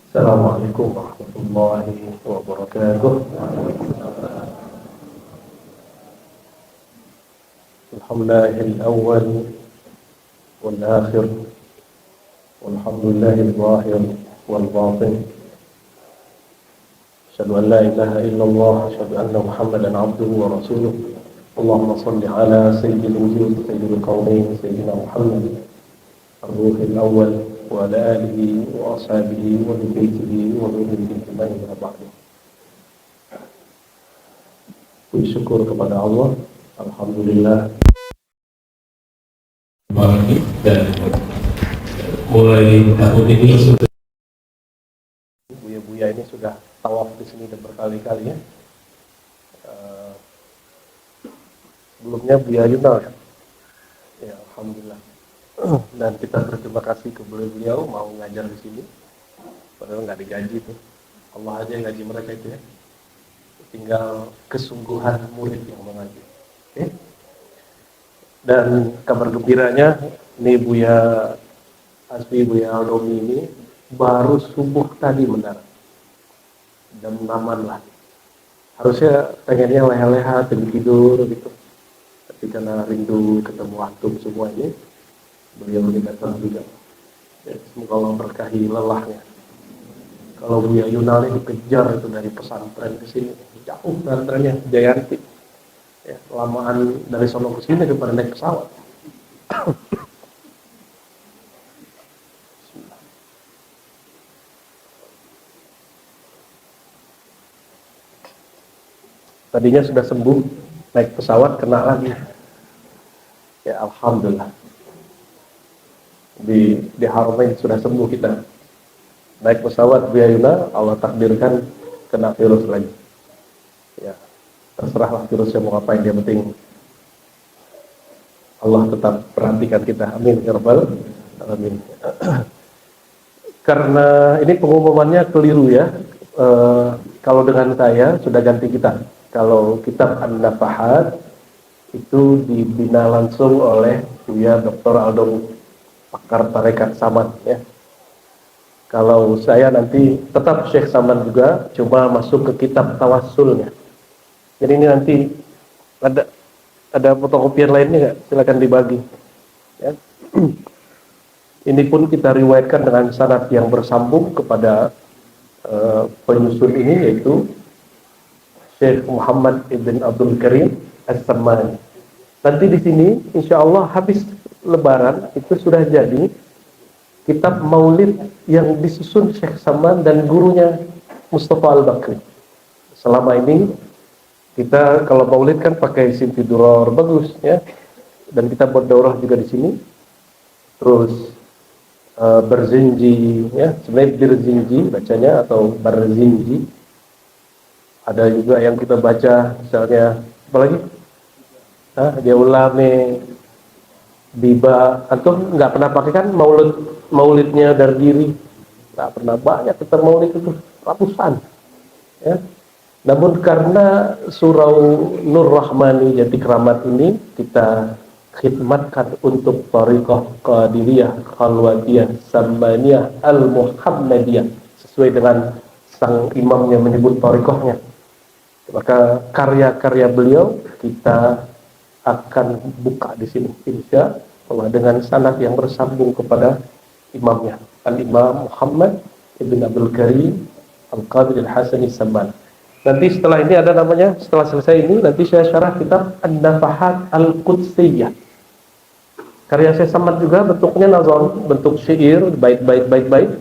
Assalamualaikum warahmatullahi wabarakatuh. Alhamdulillahil awwal wal akhir walhamdulillahil zahir wal batin. Asyhadu an la ilaha illallah, asyhadu anna Muhammadan abduhu wa rasuluh. Allahumma shalli ala sayyidil wujud sayyidil qaumin sayyidina Muhammad ar-ruhil awwal wa ala alihi wa ashabihi wa dhurriyyatihi wa dhurriyyati ajma'in wa ba'du. Puji syukur kepada Allah, alhamdulillah. Dan mulai tahun ini sudah Buya-buya ini sudah tawaf di sini dan berkali-kali ya. Sebelumnya Buya Yunal ya. Ya, alhamdulillah. Dan kita berterima kasih ke beliau mau ngajar di sini. Padahal nggak digaji tuh. Allah aja yang gaji mereka itu ya. Tinggal kesungguhan murid yang mengaji. Oke. Dan kabar gembiranya ini Buya Asfi, Buya Aldomi ini baru subuh tadi mendarat. Dan aman lah. Harusnya pengennya leha-leha tidur gitu. Tapi karena rindu ketemu antum semua ini, beliau datang juga. Ya, semoga Allah berkahi lelahnya. Kalau Buya Yunal ini dikejar itu dari pesantren ke sini, jauh pesantrennya Jayanti. Ya, lamaan dari sono ke sini daripada naik pesawat. Tadinya sudah sembuh, naik pesawat kena lagi. Ya alhamdulillah. Di Haramain sudah sembuh kita. Naik pesawat Buya Yunal, Allah takdirkan kena virus lagi. Ya, terserahlah virusnya mau ngapain, dia penting Allah tetap perhatikan kita. Amin ya rabbal alamin. Karena ini pengumumannya keliru ya. Kalau dengan saya sudah ganti kitab. Kalau kitab An-Nafahat itu dibina langsung oleh Buya Dr. Aldo, pakar tarekat Samad ya. Kalau saya nanti tetap Syekh Samad juga, cuma masuk ke kitab Tawassulnya. Jadi ini nanti ada fotokopian lainnya nggak? Silakan dibagi. Ya. Ini pun kita riwayatkan dengan sanad yang bersambung kepada penyusun ini, yaitu Syekh Muhammad ibn Abdul Karim As-Sammani. Nanti di sini, insya Allah habis Lebaran itu sudah jadi kitab Maulid yang disusun Syekh Saman dan gurunya Mustafa Al-Bakri. Selama ini kita kalau Maulid kan pakai Simfiduror bagus ya, dan kita buat daurah juga di sini. Terus Berzinji ya, sebenarnya Birzinji bacanya atau Barzinji. Ada juga yang kita baca misalnya apa lagi? Dia ulame Biba, antum nggak pernah pakai kan maulidnya dari diri, nggak pernah, banyak kita maulid itu ratusan ya. Namun karena surau Nur Rahmani Jati Keramat ini kita khidmatkan untuk Thariqah Qadiriyah Khalwatiyah Sammaniyah Al-Muhammadiyah sesuai dengan sang imamnya menyebut thariqahnya. Maka karya-karya beliau kita akan buka di sini insya Allah dengan sanad yang bersambung kepada imamnya Al-Imam Muhammad ibn Abdul Karim Al-Qadir Al-Hasani Samman. Nanti setelah ini ada namanya, setelah selesai ini nanti saya syarah kitab An-Nafahat Al-Qudsiyah. Karya saya Samman juga, bentuknya nazam, bentuk syair, bait-bait.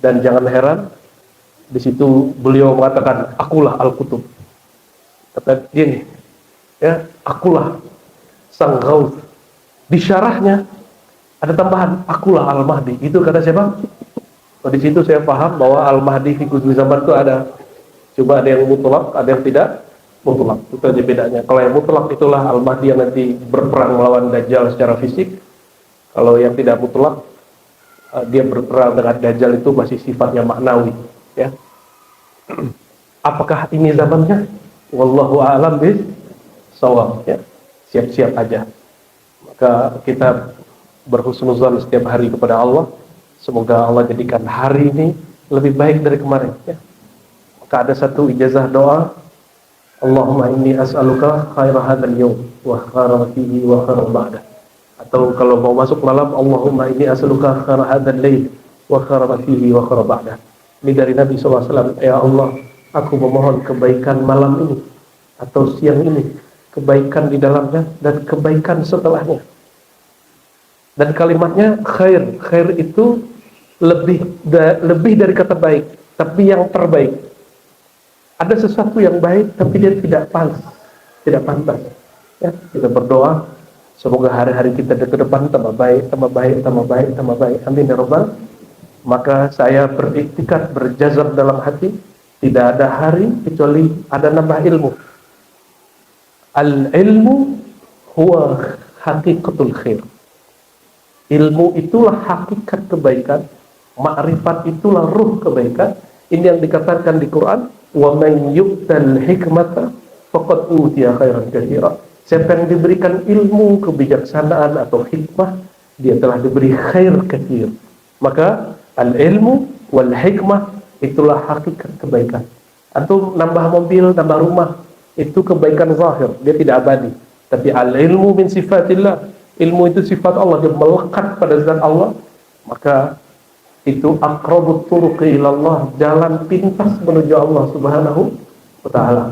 Dan jangan heran di situ beliau mengatakan akulah Al-Qutub. Kata dia nih, ya, akulah sang Ghaus. Di syarahnya ada tambahan, akulah Al-Mahdi. Itu kata siapa? Oh, di situ saya paham bahwa Al-Mahdi fi kulli zaman itu ada. Coba ada yang mutlak, ada yang tidak mutlak. Itu aja bedanya. Kalau yang mutlak itulah Al-Mahdi yang nanti berperang melawan Dajjal secara fisik. Kalau yang tidak mutlak, dia berperang dengan Dajjal itu masih sifatnya maknawi. Ya. Apakah ini zamannya? Wallahu a'lam bis-shawab ya. Siap-siap aja. Maka kita berhusnuzan setiap hari kepada Allah. Semoga Allah jadikan hari ini lebih baik dari kemarin ya. Maka ada satu ijazah doa, Allahumma inni as'aluka khaira hadzal yawm wa khaira fihi wa khaira ba'da. Atau kalau mau masuk malam, Allahumma inni as'aluka khaira hadzal lail wa khaira fihi wa khaira ba'da. Ini dari Nabi SAW. Ya Allah, aku memohon kebaikan malam ini atau siang ini, kebaikan di dalamnya dan kebaikan setelahnya. Dan kalimatnya khair. Khair itu lebih dari kata baik, tapi yang terbaik. Ada sesuatu yang baik tapi dia tidak pantas. Ya, kita berdoa semoga hari-hari kita ke depan tambah baik. Amin ya rabbal. Maka saya beriktikad, berjazam dalam hati, tidak ada hari kecuali ada nambah ilmu. Al-ilmu huwa haqiqatul khair. Ilmu itulah hakikat kebaikan, ma'rifat itulah ruh kebaikan. Ini yang dikatakan di Quran, wa man yu'tal hikmata faqad utiya khairan katsira. Siapa yang diberikan ilmu, kebijaksanaan atau hikmah, dia telah diberi khair katsir. Maka al-ilmu wal hikmah itulah hakikat kebaikan. Antum nambah mobil, nambah rumah, itu kebaikan zahir, dia tidak abadi. Tapi al-ilmu min sifatillah, ilmu itu sifat Allah, dia melekat pada zat Allah. Maka itu aqrabut turuqi ilallah, jalan pintas menuju Allah Subhanahu wa taala.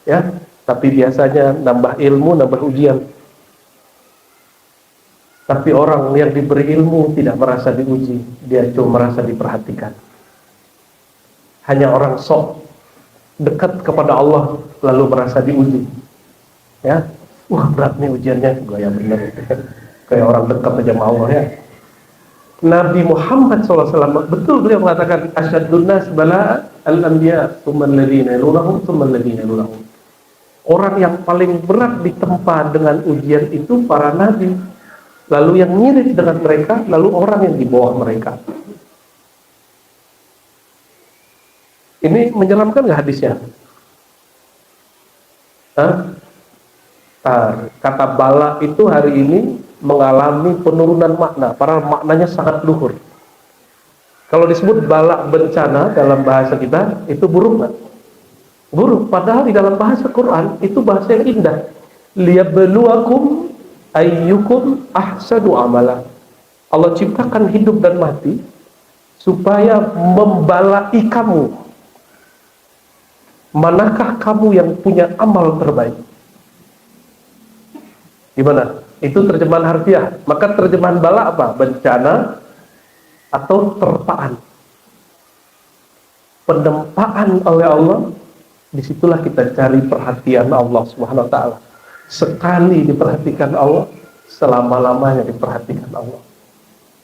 Ya, tapi biasanya nambah ilmu, nambah ujian. Tapi orang yang diberi ilmu tidak merasa diuji, dia cuma merasa diperhatikan. Hanya orang sok dekat kepada Allah lalu merasa diuji. Ya, wah berat nih ujiannya, gaya bener. Kayak orang dekat aja sama Allah ya. Nabi Muhammad SAW betul beliau mengatakan asyadun nas bala'an al-anbiya tsumma alladziina yalunahum tsumma alladziina yalunahum. Orang yang paling berat ditempa dengan ujian itu para nabi, lalu yang mirip dengan mereka, lalu orang yang di bawah mereka. Ini menyeramkan nggak hadisnya? Kata bala itu hari ini mengalami penurunan makna, padahal maknanya sangat luhur. Kalau disebut bala bencana dalam bahasa kita, itu buruk nggak? Buruk, padahal di dalam bahasa Quran itu bahasa yang indah. Liyabluwakum ayyukum ahsanu amala. Allah ciptakan hidup dan mati supaya membalai kamu. Manakah kamu yang punya amal terbaik? Gimana? Itu terjemahan harfiah. Maka terjemahan bala apa? Bencana atau terpaan. Penempaan oleh Allah, disitulah kita cari perhatian Allah Subhanahu wa taala. Sekali diperhatikan Allah, selama-lamanya diperhatikan Allah.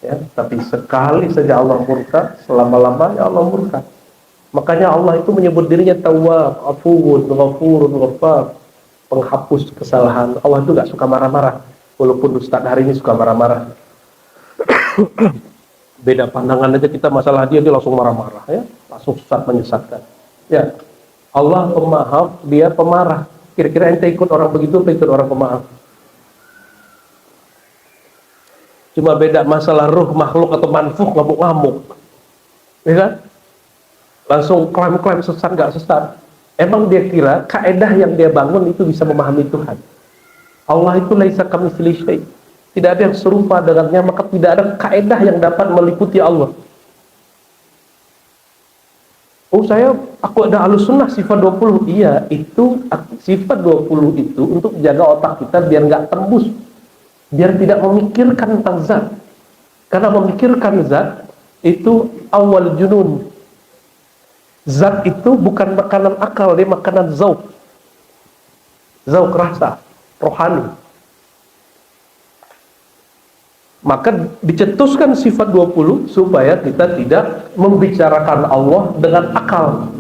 Ya, tapi sekali saja Allah murka, selama-lamanya Allah murka. Makanya Allah itu menyebut dirinya Tawwab, Afuwun, Ghafurun, Ghaffar, penghapus kesalahan. Allah itu gak suka marah-marah, walaupun Ustadz hari ini suka marah-marah. Beda pandangan aja kita masalah dia langsung marah-marah, ya, langsung sesat menyesatkan. Ya, Allah pemaaf, dia pemarah. Kira-kira ente ikut orang begitu atau ikut orang pemaaf? Cuma beda masalah ruh makhluk atau manfuk, ngamuk-ngamuk, ya kan? Langsung klaim-klaim sesat gak sesat. Emang dia kira kaedah yang dia bangun itu bisa memahami Tuhan? Allah itu laisa kamitslihi syai'. Tidak ada yang serupa dengannya, maka tidak ada kaedah yang dapat meliputi Allah. Oh aku ada Ahlussunnah sifat 20. Iya, itu sifat 20 itu untuk jaga otak kita biar nggak tembus, biar tidak memikirkan tentang zat. Karena memikirkan zat itu awal junun. Zat itu bukan makanan akal, dia makanan zauq. Zauq rasa, rohani. Maka dicetuskan sifat 20 supaya kita tidak membicarakan Allah dengan akal.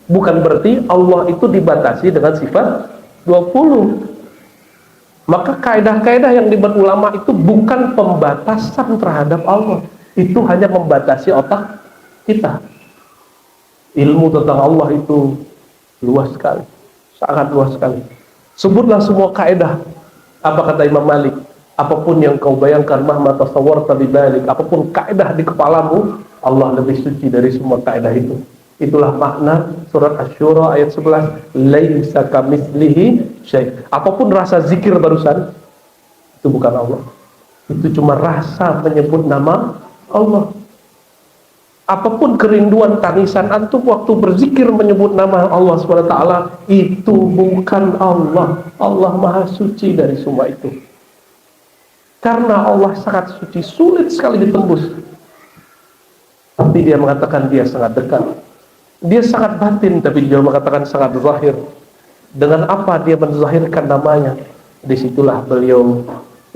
Bukan berarti Allah itu dibatasi dengan sifat 20. Maka kaidah-kaidah yang dibuat ulama itu bukan pembatasan terhadap Allah. Itu hanya membatasi otak kita. Ilmu tentang Allah itu luas sekali, sangat luas sekali. Sebutlah semua kaidah. Apa kata Imam Malik? Apapun yang kau bayangkan mahma tasawwarta bidalik, apapun kaidah di kepalamu, Allah lebih suci dari semua kaidah itu. Itulah makna surat Asy-Syura ayat 11, laisa kamitslihi syai'. Apapun rasa zikir barusan, itu bukan Allah. Itu cuma rasa menyebut nama Allah. Apapun kerinduan tangisan antum waktu berzikir menyebut nama Allah SWT, itu bukan Allah. Allah Maha Suci dari semua itu. Karena Allah sangat suci, sulit sekali ditembus. Tapi dia mengatakan dia sangat dekat. Dia sangat batin, tapi dia mengatakan sangat zahir. Dengan apa dia menzahirkan namanya? Disitulah beliau,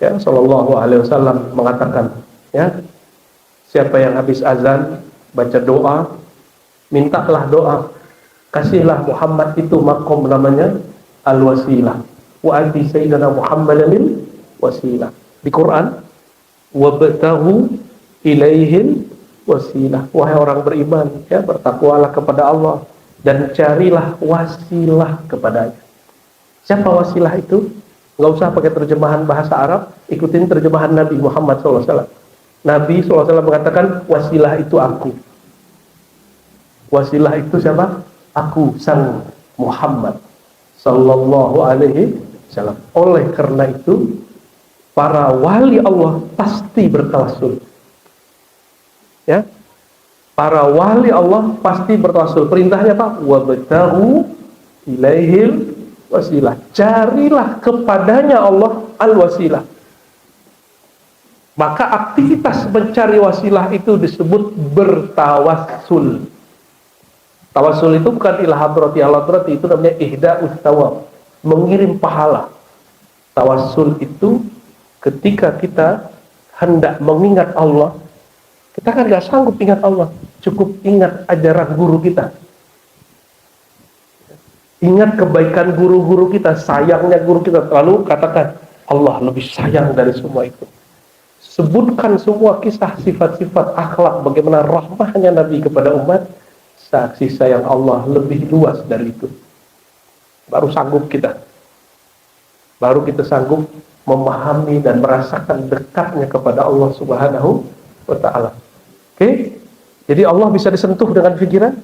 ya, Sallallahu Alaihi Wasallam mengatakan, ya, siapa yang habis azan baca doa, mintalah doa, kasihlah Muhammad itu makom namanya al-wasilah, wa ati sayyidina Muhammadanil wasilah. Di Quran, wabtaghu ilaihil wasilah. Wahai orang beriman, ya, bertakwalah kepada Allah dan carilah wasilah kepadanya. Siapa wasilah itu? Nggak usah pakai terjemahan bahasa Arab, ikutin terjemahan Nabi Muhammad SAW. Nabi SAW mengatakan, wasilah itu aku. Wasilah itu siapa? Aku, sang Muhammad Sallallahu Alaihi Wasallam. Oleh karena itu, para wali Allah pasti bertawassul. Ya, para wali Allah pasti bertawassul. Perintahnya apa? Wabtaghu ilaihil wasilah. Carilah kepadanya Allah al-wasilah. Maka aktivitas mencari wasilah itu disebut bertawassul. Tawassul itu bukan ila hadrati ala hadrati, itu namanya ihda'us thawab, mengirim pahala. Tawassul itu ketika kita hendak mengingat Allah, kita kan gak sanggup ingat Allah, cukup ingat ajaran guru kita. Ingat kebaikan guru-guru kita, sayangnya guru kita, lalu katakan Allah lebih sayang dari semua itu. Sebutkan semua kisah sifat-sifat akhlak bagaimana rahmahnya Nabi kepada umat, saksi sayang Allah lebih luas dari itu. Baru sanggup kita. Baru kita sanggup memahami dan merasakan dekatnya kepada Allah Subhanahu wa ta'ala. Oke? Jadi Allah bisa disentuh dengan pikiran.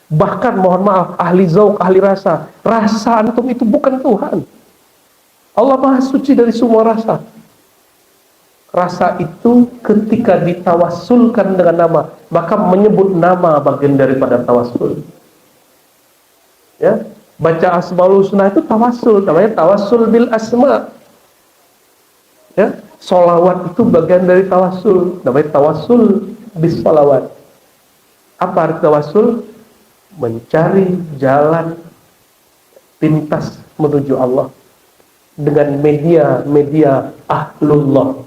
Bahkan mohon maaf, ahli zauq, ahli rasa, rasa antum itu bukan Tuhan. Allah Maha Suci dari semua rasa. Rasa itu ketika ditawassulkan dengan nama, maka menyebut nama bagian daripada tawassul. Ya, baca Asmaul Husna itu tawassul, namanya tawassul bil asma. Ya, sholawat itu bagian dari tawassul, namanya tawassul bis sholawat. Apa arti tawassul? Mencari jalan pintas menuju Allah dengan media ahlullah,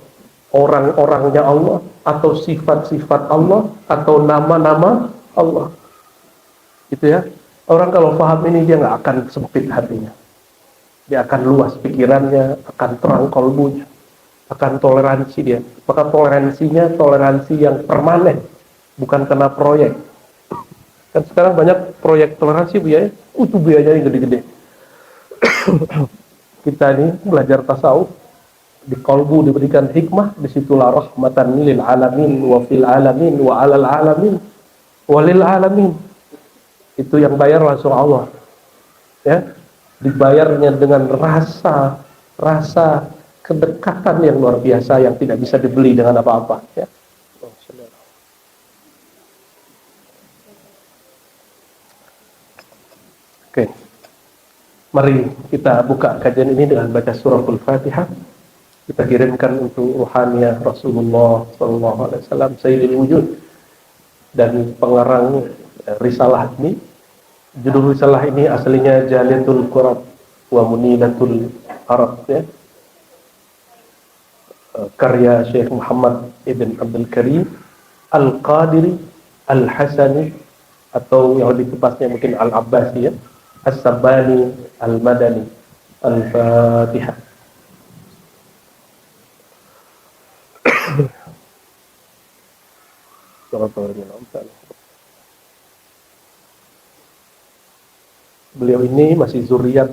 orang-orangnya Allah, atau sifat-sifat Allah, atau nama-nama Allah. Itu ya. Orang kalau paham ini, dia nggak akan sempit hatinya. Dia akan luas pikirannya, akan terang kolbunya, akan toleransi dia. Maka toleransinya toleransi yang permanen, bukan kena proyek. Kan sekarang banyak proyek toleransi, Bu ya. Itu biayanya gede-gede. Kita ini belajar tasawuf, di kolbu diberikan hikmah, disitulah rahmatan lil alamin wa fil alamin wa alal alamin walil alamin. Itu yang bayar langsung Allah, ya, dibayarnya dengan rasa kedekatan yang luar biasa yang tidak bisa dibeli dengan apa-apa, ya. Oke, mari kita buka kajian ini dengan baca suratul Fatihah. Kita kirimkan untuk ruhaniyah Rasulullah SAW, Sayyidul Wujud, dan pengarang risalah ini. Judul risalah ini aslinya Jaliatul Qurab wa Munilatul Arab, ya. Karya Syekh Muhammad Ibn Abdul Karim Al-Qadiri Al-Hasani, atau yang lebih tepatnya mungkin Al-Abbasi, ya, As-Sabani Al-Madani. Al-Fatihah. Beliau ini masih zuriat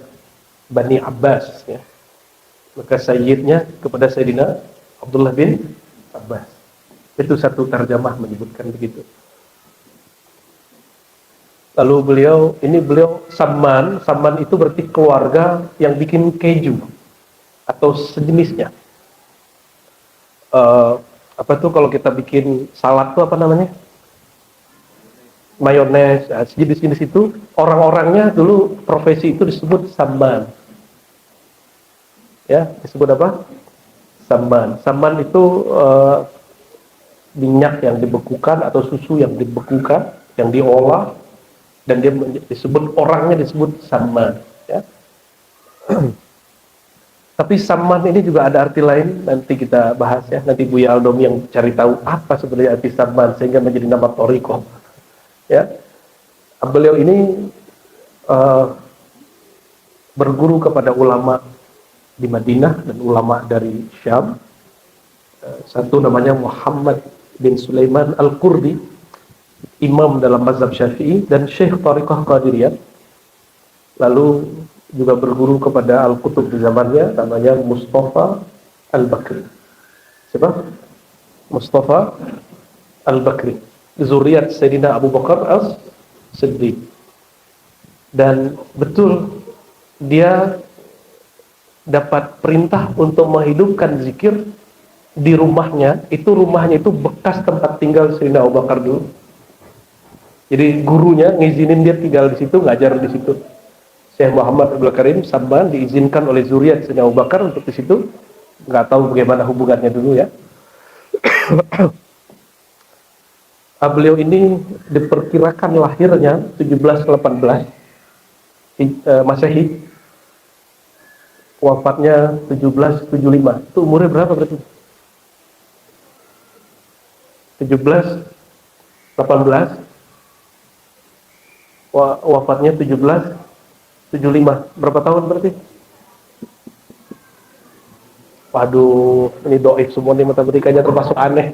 Bani Abbas, ya. Maka sayyidnya kepada Sayyidina Abdullah bin Abbas. Itu satu terjemah menyebutkan begitu. Lalu beliau Samman itu berarti keluarga yang bikin keju atau sejenisnya. Apa tuh kalau kita bikin salad tuh apa namanya? Mayones, sejenis-jenis itu orang-orangnya dulu profesi itu disebut Samman. Ya, disebut apa? Samman. Samman itu minyak yang dibekukan atau susu yang dibekukan, yang diolah, dan dia disebut orangnya disebut Samman. Ya. Tapi Samman ini juga ada arti lain, nanti kita bahas ya. Nanti Buya Aldomi yang cari tahu apa sebenarnya arti Samman sehingga menjadi nama Toriko. Ya, beliau ini berguru kepada ulama di Madinah dan ulama dari Syam. Satu namanya Muhammad bin Sulaiman Al-Qurdi, imam dalam mazhab Syafi'i dan Syekh Tariqah Qadiriyah. Lalu juga berguru kepada Al-Qutub di zamannya, namanya Mustafa Al-Bakri. Siapa? Mustafa Al-Bakri, zuriat Sayyidina Abu Bakar As-Siddiq. Dan betul dia dapat perintah untuk menghidupkan zikir di rumahnya. Rumahnya itu bekas tempat tinggal Sayyidina Abu Bakar dulu. Jadi gurunya ngizinin dia tinggal di situ, ngajar di situ. Syekh Muhammad Abdul Karim Samban diizinkan oleh zuriat Sayyidina Abu Bakar untuk di situ. Nggak tahu bagaimana hubungannya dulu ya. Beliau ini diperkirakan lahirnya 1718 Masehi, wafatnya 1775. Itu umurnya berapa berarti? 1718, wafatnya 1775. Berapa tahun berarti? Waduh, ini doif semua nih, matematikanya termasuk aneh.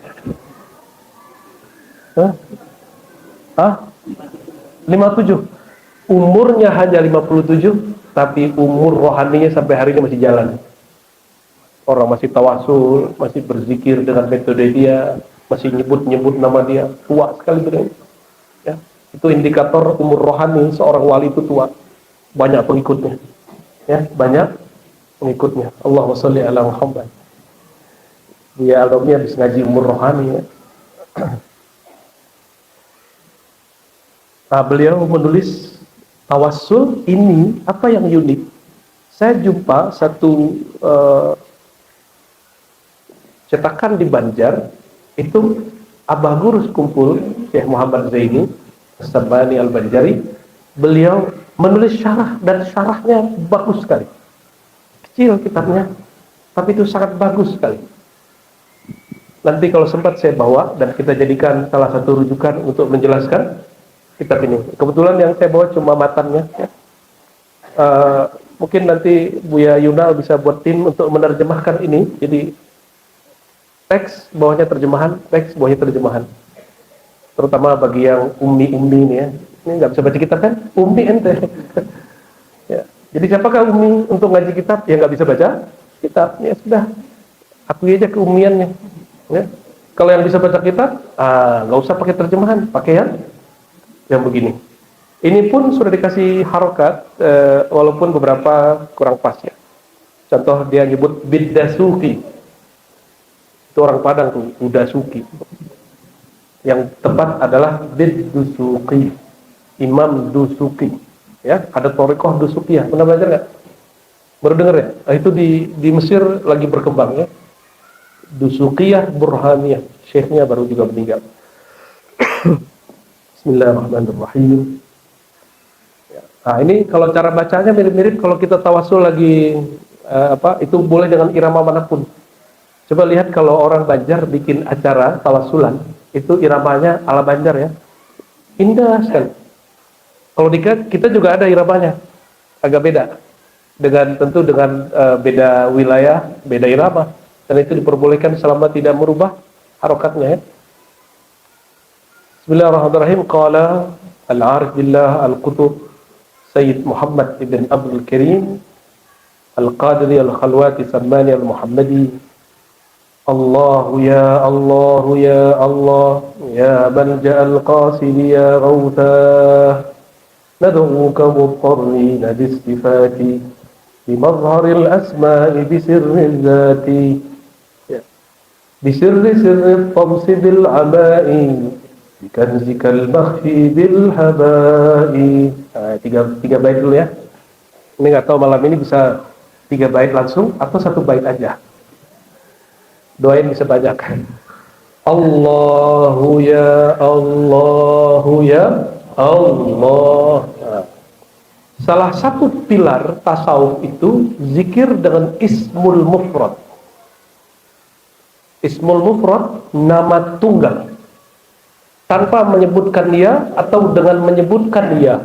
Hah? 57. Umurnya hanya 57, tapi umur rohaninya sampai hari ini masih jalan. Orang masih tawasul, masih berzikir dengan metode dia, masih nyebut-nyebut nama dia. Tua sekali beliau. Ya, itu indikator umur rohani seorang wali itu tua. Banyak pengikutnya. Ya, banyak pengikutnya. Allahumma sholli ala Muhammad. Dia alumni habis ngaji umur rohani ya. Nah, beliau menulis tawassul ini apa yang unik. Saya jumpa satu cetakan di Banjar, itu Abah Guru Kumpul Syekh Muhammad Zaini As-Sabani Al-Banjari. Beliau menulis syarah dan syarahnya bagus sekali. Kecil kitabnya, tapi itu sangat bagus sekali. Nanti kalau sempat saya bawa dan kita jadikan salah satu rujukan untuk menjelaskan kitab ini. Kebetulan yang saya bawa cuma matannya ya. Mungkin nanti Buya Yunal bisa buat tim untuk menerjemahkan ini. Jadi teks bawahnya terjemahan, teks bawahnya terjemahan. Terutama bagi yang ummi ini ya. Ini nggak bisa baca kitab kan? Ummi ente. Ya. Jadi siapakah ummi untuk ngaji kitab? Ya nggak bisa baca kitab. Ya sudah, akui aja keummiannya. Ya. Kalau yang bisa baca kitab, nggak usah pakai terjemahan, pakai yang begini. Ini pun sudah dikasih harokat, walaupun beberapa kurang pas ya. Contoh dia nyebut Biddasuki. Itu orang Padang tuh, Udasuki. Yang tepat adalah Biddusuki. Imam Dusuki, ya, ada Thariqah Dusukiyah. Pernah belajar nggak? Baru dengar ya? Nah, itu di Mesir lagi berkembang ya. Dusukiyah Burhaniyah, syekhnya baru juga meninggal. Bismillahirrahmanirrahim. Ya. Nah, ini kalau cara bacanya mirip-mirip kalau kita tawasul lagi itu boleh dengan irama manapun. Coba lihat kalau orang Banjar bikin acara tawasulan, itu iramanya ala Banjar ya. Indah sekali. Kalau kita juga ada iramanya, agak beda, tentu dengan beda wilayah, beda irama, dan itu diperbolehkan selama tidak merubah harokatnya. Ya. Bismillahirrahmanirrahim. Qala al-arif billah al-qutub Sayyid Muhammad ibn Abdul Karim al-Qadiri al-Khalwati Sammani al-Muhammadi الله يا الله يا الله يا ملجأ القاصد يا غوثاه ندعوك مضطرين بالصفات بمظهر الأسماء بسر الذات بسر سر الطمس بالعماء بكنزك المخفي بالهباء. Tiga bait dulu ya. Ini nggak tahu malam ini bisa 3 bait langsung atau 1 bait aja. Doain bisa banyak. Allahu ya Allahu ya Allah. Salah satu pilar tasawuf itu zikir dengan ismul mufrad. Ismul mufrad, nama tunggal, tanpa menyebutkan dia atau dengan menyebutkan dia.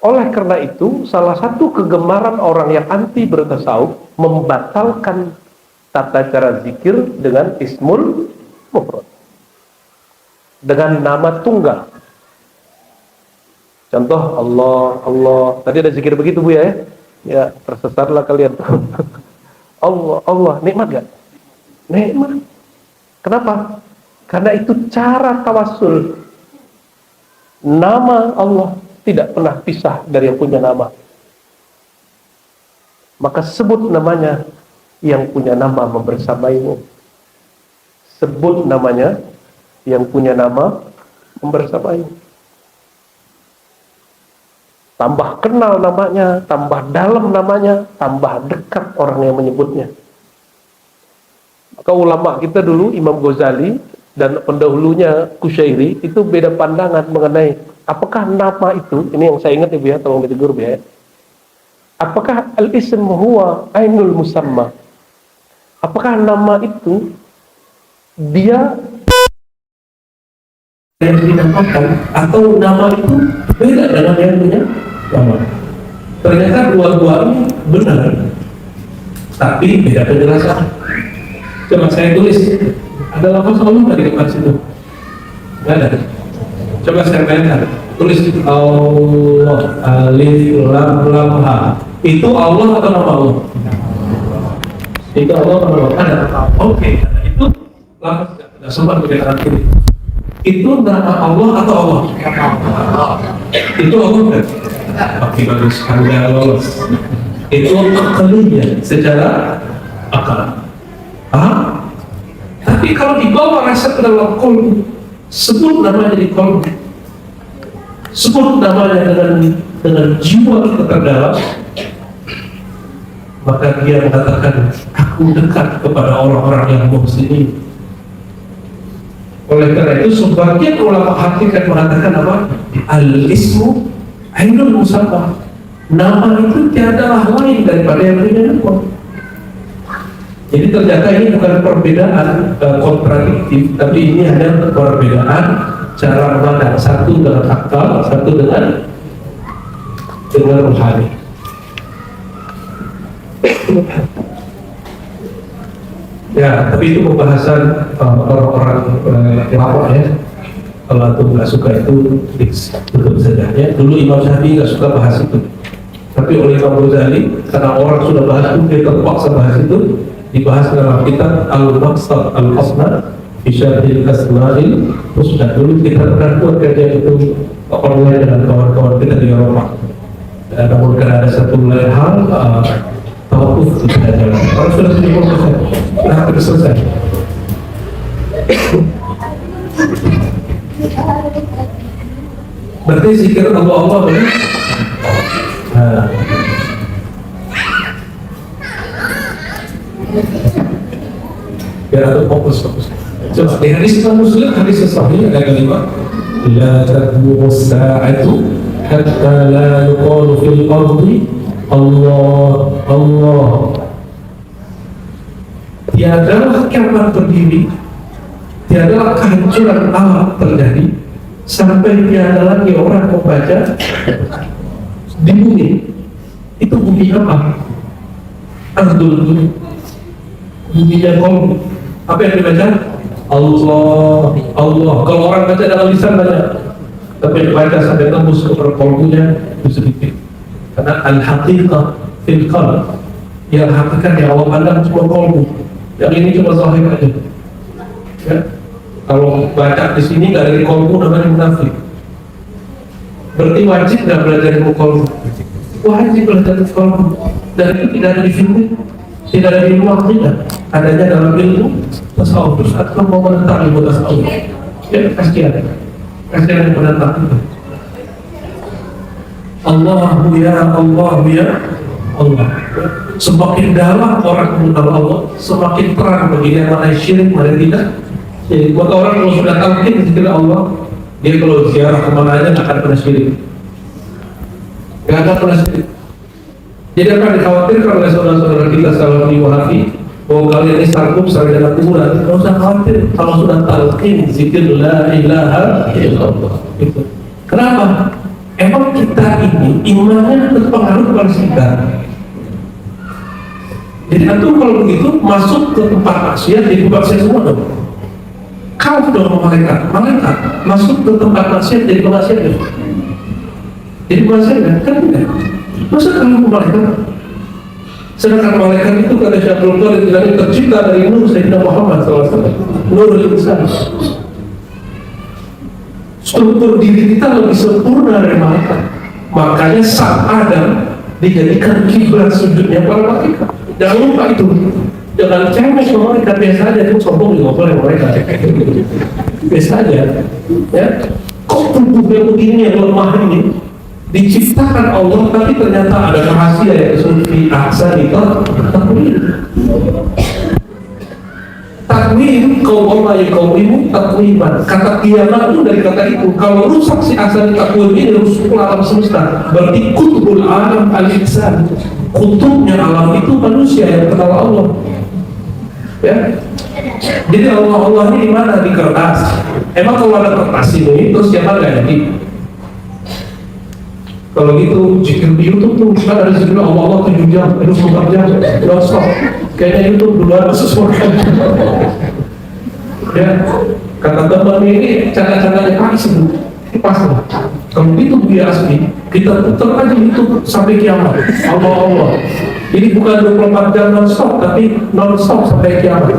Oleh karena itu, salah satu kegemaran orang yang anti bertasawuf membatalkan tata cara zikir dengan ismul mufrad, dengan nama tunggal. Contoh Allah, Allah. Tadi ada zikir begitu Bu ya? Ya, tersesatlah kalian. Allah, Allah. Nikmat gak? Nikmat. Kenapa? Karena itu cara tawassul. Nama Allah tidak pernah pisah dari yang punya nama. Maka sebut namanya, yang punya nama membersamaimu. Sebut namanya, yang punya nama membersamaimu. Tambah kenal namanya, tambah dalam namanya, tambah dekat orang yang menyebutnya. Maka ulama kita dulu, Imam Ghazali dan pendahulunya Kusyairi, itu beda pandangan mengenai apakah nama itu, ini yang saya ingat Ibu ya, tolong ditegur ya. Apakah al-ism huwa ainul musamma? Apakah nama itu dia yang dinamakan, atau nama itu beda dengan yang punya nama? Ternyata dua-duanya benar, tapi beda penjelasan. Coba saya tulis, ada lafaz Allah nggak di depan situ? Nggak ada. Coba saya bayangkan, tulis Allah, alif lam lam ha. Itu Allah atau nama Allah? Itu Allah atau nama Allah? Ada. Oke, itu lafaz tidak sempat berkaitan ini. Itu nama Allah atau Allah? Itu Allah kan? Oke, bagus, Anda lolos. Itu akalinya secara akal. Tapi kalau dibawa rasa ke dalam kolbu, sebut namanya di kolbu, sebut namanya dengan jiwa kita terdalam, maka dia mengatakan, aku dekat kepada orang-orang yang muhsinin. Oleh karena itu sebagian ulama hakikat mengatakan apa? Al-ismu ainul musamma. Nama itu tiadalah lain daripada yang punya nama. Jadi ternyata ini bukan perbedaan kontradiktif, tapi ini hanya perbedaan cara memandang, satu dengan akal, satu dengan rohani. Ya, tapi itu pembahasan orang-orang lama ya. Kalau itu nggak suka itu tutup saja ya. Dulu Imam Syafi'i nggak suka bahas itu, tapi oleh Imam Ghazali, karena orang sudah bahas itu, dia terpaksa bahas itu, dibahas dalam kitab Al-Maqsad Al-Hasna fi Syarhil Asma'il Husna. Dulu kita pernah buat kajian itu online dengan kawan-kawan kita di Eropa. Namun karena ada satu lain hal, tawakuf tidak jalan. Kalau sudah 70%, hampir selesai. Berarti zikir Allah benar? Biar aku fokus. Coba di hadis Imam Muslim, hadis sahih ada kalimat la taqum as-sa'atu hatta la yuqalu fil ardi Allah Allah. Tiadalah kiamat berdiri, tiadalah kehancuran alam terjadi sampai tiada lagi orang membaca di bumi. Itu bumi apa? Ardul, buminya kaum. Apa yang dibaca? Allah, Allah. Kalau orang baca dalam lisan banyak, tapi baca sampai tembus ke kalbunya itu sedikit. Karena al-haqiqah fil qalb, yang hakikat yang Allah pandang cuma kalbu. Yang ini cuma zahir aja. Ya. Kalau baca di sini nggak ada di kolbu namanya munafik. Berarti wajib nggak belajar ilmu kolbu? Wajib belajar ilmu kolbu. Dan itu tidak ada di sini, tidak ada di ilmu akidah. Adanya dalam ilmu tasawuf. Terus atau mau menentang ilmu tasawuf? Ya kasihan yang menentang itu. Allahu ya Allah ya Allah. Semakin dalam orang mengenal Allah, semakin terang bagi dia mana syirik, mana tidak. Jadi buat orang kalau sudah talqin zikir Allah, dia kalau ziarah kemana aja nggak akan pernah syirik, nggak akan pernah syirik. Jadi akan dikhawatirkan oleh saudara-saudara kita Salafi Wahabi bahwa kalian ini sanggup sampai dengan kuburan. Nggak usah khawatir kalau sudah talqin zikir la ilaha illallah. Itu. Kenapa? Emang kita ini imannya terpengaruh pada kita. Jadi antum kalau begitu masuk ke tempat maksiat jadi maksiat semua dong. Kau dong malaikat masuk ke tempat maksiat jadi maksiat dong. Jadi maksiat kan enggak. Masa kalau malaikat? Sedangkan malaikat itu kata Syaikhul Qadir tercipta dari nur Sayyidina Muhammad SAW. Nurul Insan. Struktur diri kita lebih sempurna dari malaikat. Makanya sang Adam dijadikan kiblat sujudnya para malaikat. Jangan lupa itu. Jangan cengeng sama mereka, biasa aja. Itu sombong juga boleh mereka. Biasa aja. Ya. Kok tubuh yang begini yang lemah ini diciptakan Allah, tapi ternyata ada rahasia yang disebut fi ahsani taqwim. Takwim kau Allah ya kau ibu takwiman. Kata kiamat itu dari kata itu. Kalau rusak si asal takwim ini rusak alam semesta. Berarti kutubul alam al-insan. Kutubnya alam itu manusia yang kenal Allah. Ya. Jadi Allah ini di mana? Di kertas. Emang kalau ada kertas ini terus siapa nggak jadi? Kalau gitu zikir di YouTube tuh kan ada zikir Allah 7 jam, 24 jam, non-stop. Kayaknya YouTube duluan sesuatu. Ya, kata teman ini cara-caranya pas lah. Kalau itu dia asli, kita putar aja itu sampai kiamat. Allah. Ini bukan 24 jam non-stop, tapi non-stop sampai kiamat.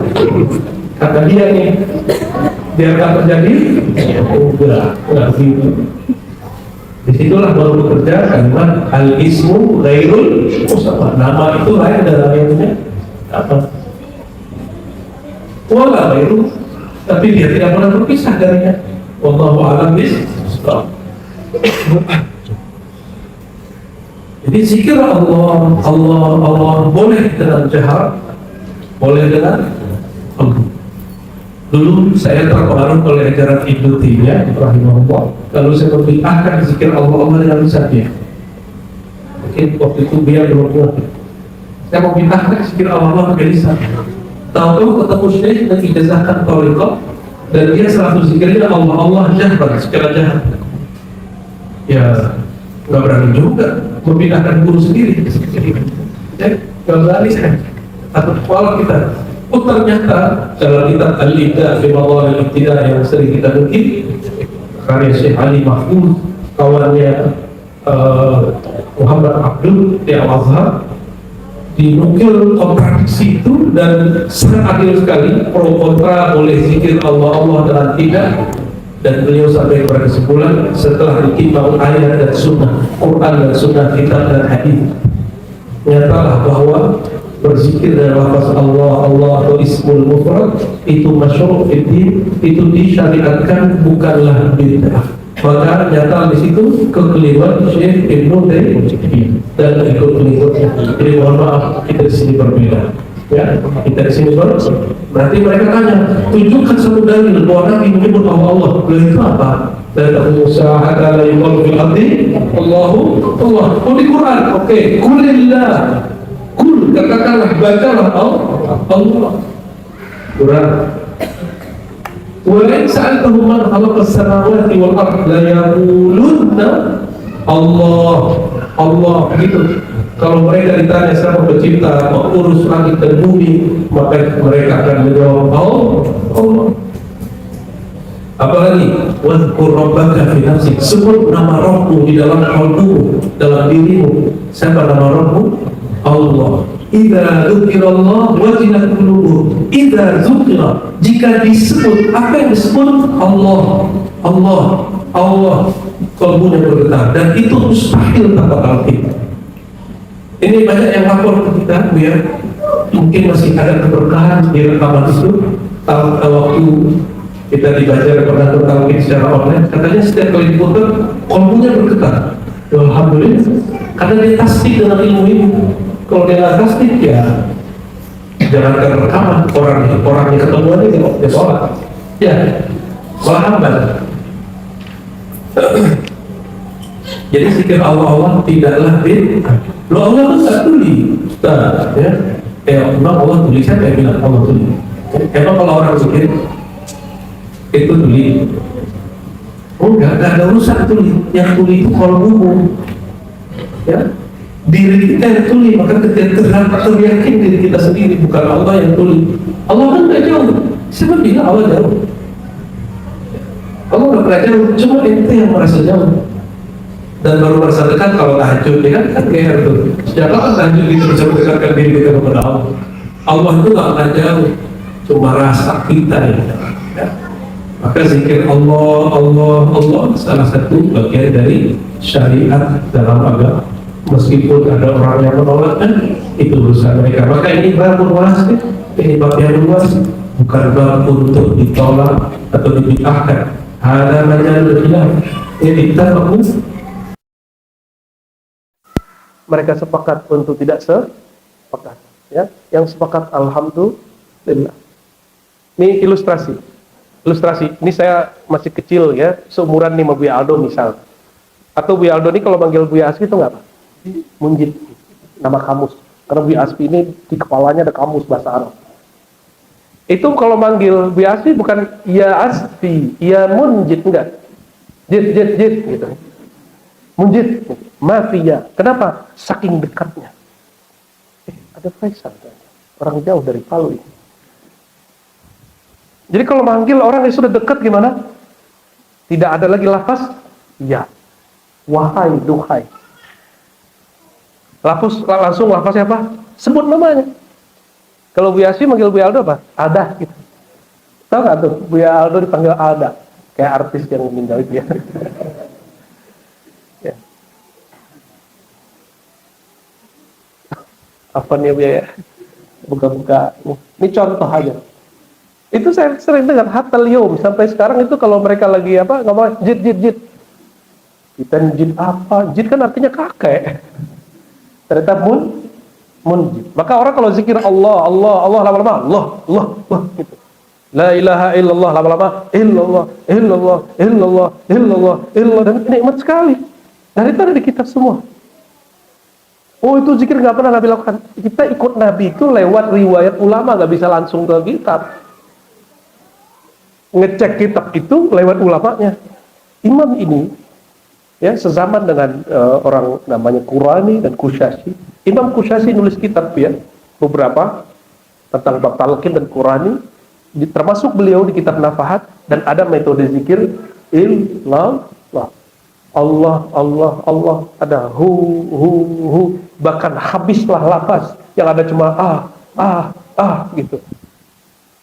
Kata dia nih, biar nggak terjadi, enggak gitu. Disitulah baru bekerja kalimat al-ismu ghairul musamma. Nama itu lain dalam ilmunya apa? Wala ghairu, tapi dia tidak pernah berpisah darinya. Wallahu a'lam bishawab. Jadi zikir Allah boleh dengan jahar, boleh dengan Allah. Dulu saya terpengaruh oleh ajaran Ibnu Taimiyah rahimahullah. Lalu saya membid'ahkan zikir Allah dengan lisannya. Mungkin waktu itu dia belum kuat. Saya membid'ahkan zikir Allah dengan lisan. Tahu-tahu ketemu syekh dan ijazahkan thariqah, dan dia selalu zikirnya Allah jahran secara jahat. Ya nggak berani juga membid'ahkan guru sendiri. Ya nggak berani saya. Atau kuala kita. Oh ternyata dalam kitab Al-Ibda fi Mawal Al-Ibtida yang sering kita bikin karya Syekh Ali Mahfuz, kawannya Muhammad Abdul di Al-Azhar, dinukil kontradiksi itu dan sangat adil sekali, pro kontra boleh zikir Allah dengan tidak, dan beliau sampai kepada kesimpulan setelah ditimbang ayat dan sunnah, Quran dan sunnah, kitab dan hadis, nyatalah bahwa berzikir dengan lafaz Allah atau ismul mufrad itu masyru' fiddin, itu disyariatkan, bukanlah bid'ah. Maka nyata di situ kekeliruan Syekh Ibnu Taimiyah dan ikut-ikutnya. Jadi mohon maaf kita di sini berbeda. Ya, kita di sini berbeda. Berarti mereka tanya, tunjukkan satu dalil bahwa Nabi menyebut Allah. Dalil itu apa? Dan Musa ada yang fil ardi Allah. Oh di Quran. Oke, kulillah. Katakanlah, bacalah Allah. Quran. Walain sa'altahum man khalaqas samawati wal ardh la yaqulunna Allah gitu. Kalau mereka ditanya siapa pencipta, pengurus langit dan bumi, maka mereka akan menjawab Allah. Apalagi wadhkur rabbaka fi nafsik, sebut nama Rabbmu di dalam kalbumu, dalam dirimu. Siapa nama Rabbmu? Allah. Idza dzukirallah wajilat qulubuhum. Idza dzukira, jika disebut, apa yang disebut? Allah, Allah, Allah, kalbunya bergetar, dan itu mustahil tanpa talqin. Ini banyak yang lapor ke kita, Bu ya. Mungkin masih ada keberkahan di rekaman itu. Waktu kita dibaca pernah talqin secara online, katanya setiap kali diputar, kalbunya bergetar. Alhamdulillah, karena dia tasdik dengan ilmu ini. Kalau dia nggak tasdik, ya jangankan rekaman, orangnya ketemu aja dia sholat, ya malah hambat. Jadi zikir Allah tidaklah bid'ah. Lo Allah itu nggak tuli, ya. Memang Allah tuli, siapa yang bilang Allah tuli? Emang kalau orang zikir itu tuli? Oh, nggak ada urusan tuli. Yang tuli itu kalau umum, ya. Diri kita yang tuli, maka ketika teryakin diri kita sendiri, bukan Allah yang tuli. Allah kan nggak jauh. Siapa bilang Allah jauh? Allah nggak pernah jauh, cuma ente yang merasa jauh. Dan baru merasa dekat kalau tahajud, ya kan kayak itu. Sejak kapan tahajud kita bisa mendekatkan diri kita kepada Allah? Allah itu nggak pernah jauh, cuma rasa kita ya. Maka zikir Allah salah satu bagian dari syariat dalam agama. Meskipun ada orang yang menolaknya, itu urusan mereka. Maka ini bab luas, ini bab yang luas, bukan bab untuk ditolak atau dibid'ahkan. Ada majalul khilaf. Ini kita bagus. Mereka sepakat untuk tidak sepakat, ya. Yang sepakat alhamdulillah. Ini ilustrasi. Ini saya masih kecil ya, seumuran nih sama Buya Aldo misal. Atau Buya Aldo ini kalau manggil Buya Asfi itu nggak apa? Munjid, nama kamus. Karena Buya Asfi ini di kepalanya ada kamus bahasa Arab. Itu kalau manggil Buya Asfi bukan ya Asfi, ya Munjid, enggak. Jid gitu. Munjid, mafia. Kenapa? Saking dekatnya. Ada Faisal, orang jauh dari Palu ini. Jadi kalau manggil orang yang sudah dekat gimana? Tidak ada lagi lafaz ya, wahai, duhai. Langsung lafaznya apa? Sebut namanya. Kalau Buya Asfi manggil Buya Aldo apa? Ada gitu. Tahu nggak tuh? Buya Aldo dipanggil Ada, kayak artis yang meninggal itu ya. Ya. Apa nih Buya ya? Buka-buka. Ini contoh aja. Itu saya sering dengar hatta liyum sampai sekarang itu kalau mereka lagi apa ngomong jid. Kita jid apa? Jid kan artinya kakek. Ternyata munjid. Maka orang kalau zikir Allah lama-lama Allah gitu. La ilaha illallah lama-lama illallah dan nikmat sekali. Dan itu ada di kitab semua. Oh, itu zikir nggak pernah Nabi lakukan. Kita ikut Nabi itu lewat riwayat ulama, nggak bisa langsung ke kitab. Ngecek kitab itu lewat ulamanya. Imam ini ya sezaman dengan orang namanya Qurani dan Kushashi. Imam Kushashi nulis kitab ya beberapa tentang bab talqin dan Qurani, termasuk beliau di kitab Nafahat, dan ada metode zikir illallah. Allah, ada hu, bahkan habislah lafaz yang ada cuma gitu.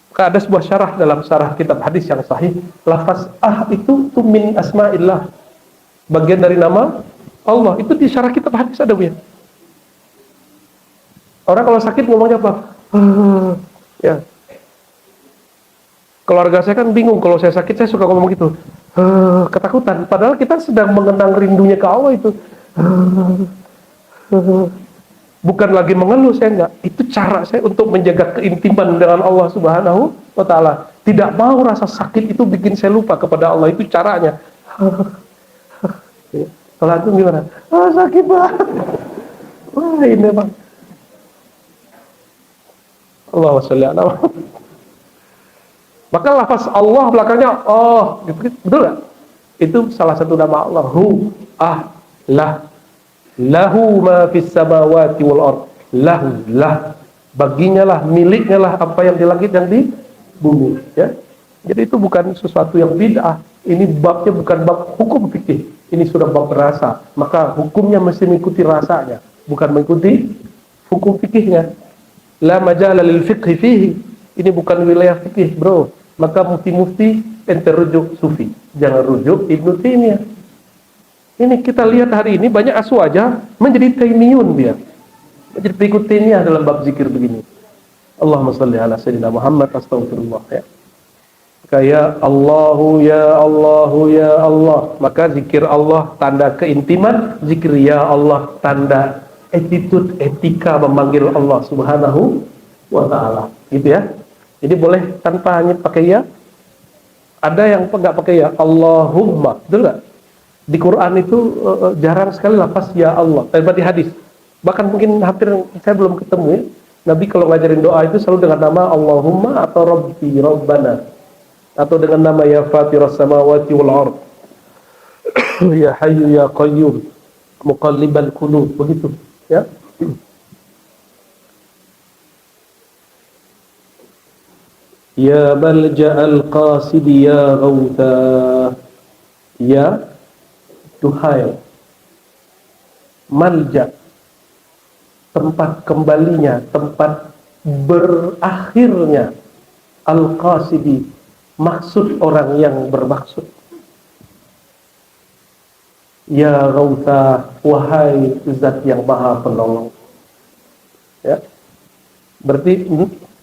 Maka ada sebuah syarah dalam syarah kitab hadis yang sahih, lafaz itu min asma'illah, bagian dari nama Allah. Itu di syarah kitab hadis ada ya. Orang kalau sakit ngomongnya apa? Ya. Keluarga saya kan bingung kalau saya sakit, saya suka ngomong gitu. Ketakutan. Padahal kita sedang mengenang rindunya ke Allah itu. Bukan lagi mengeluh, saya enggak. Itu cara saya untuk menjaga keintiman dengan Allah Subhanahu wa Ta'ala. Tidak mau rasa sakit itu bikin saya lupa kepada Allah. Itu caranya. Kalau itu gimana? Sakit banget. Wah, ini Bang. Allahumma sholli ala Muhammad. Maka lafaz Allah belakangnya gitu, betul nggak? Itu salah satu nama Allah. Lahu ma fis samawati wal ard. Lah. Baginya lah, miliknya lah apa yang di langit yang di bumi, ya. Jadi itu bukan sesuatu yang bid'ah. Ini babnya bukan bab hukum fikih. Ini sudah bab rasa. Maka hukumnya mesti mengikuti rasanya, bukan mengikuti hukum fikihnya. La majala lil fiqhi fihi. Ini bukan wilayah fikih, bro. Maka mufti-mufti ente rujuk sufi. Jangan rujuk Ibnu Taimiyah. Ini kita lihat hari ini banyak aswaja menjadi taimiyun dia. Menjadi pengikut Taimiyah dalam bab zikir begini. Allahumma shalli ala sayyidina Muhammad, astagfirullah ya. Kayak Allahu ya Allahu ya Allah. Maka zikir Allah tanda keintiman, zikir ya Allah tanda attitude, etika memanggil Allah Subhanahu wa taala. Gitu ya. Jadi boleh tanpa hanya pakai ya. Ada yang enggak pakai ya, Allahumma, betul enggak? Di Quran itu jarang sekali lafaz ya Allah. Tapi di hadis. Bahkan mungkin hampir saya belum ketemu ya. Nabi kalau ngajarin doa itu selalu dengan nama Allahumma atau Rabbi, Rabbana. Atau dengan nama ya Fatiras samawati wal ard. Ya Hayyu ya Qayyum, Muqallibal qulub, begitu ya. Ya Malja'al Qasid ya Ghawtha. Ya Tuhai Malja, tempat kembalinya, tempat berakhirnya. Al-Qasidi, maksud orang yang bermaksud. Ya Ghawtha, wahai zat yang maha penolong. Ya. Berarti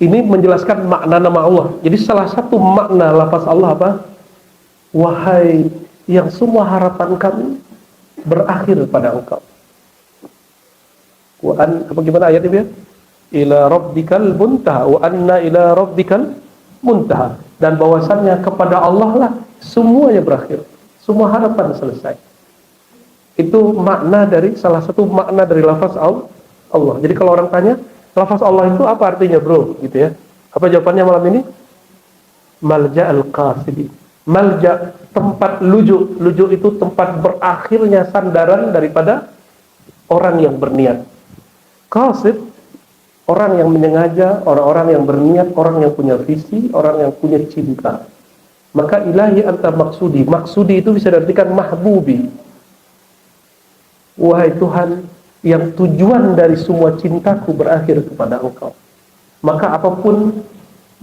ini menjelaskan makna nama Allah. Jadi salah satu makna lafaz Allah apa? Wahai yang semua harapan kami berakhir pada Engkau. Apa gimana ayat ini ya? Ila rabbikal muntaha wa anna ila rabbikal muntaha. Dan bahwasannya kepada Allah lah semuanya berakhir. Semua harapan selesai. Itu makna dari salah satu makna dari lafaz Allah. Jadi kalau orang tanya, lafaz Allah itu apa artinya, bro? Gitu ya. Apa jawabannya malam ini? Malja al-qasidi. Malja, tempat lujuk. Lujuk itu tempat berakhirnya sandaran daripada orang yang berniat. Qasid, orang yang menyengaja, orang-orang yang berniat, orang yang punya visi, orang yang punya cinta. Maka ilahi anta maksudi. Maksudi itu bisa diartikan mahbubi. Wahai Tuhan, yang tujuan dari semua cintaku berakhir kepada Engkau. Maka apapun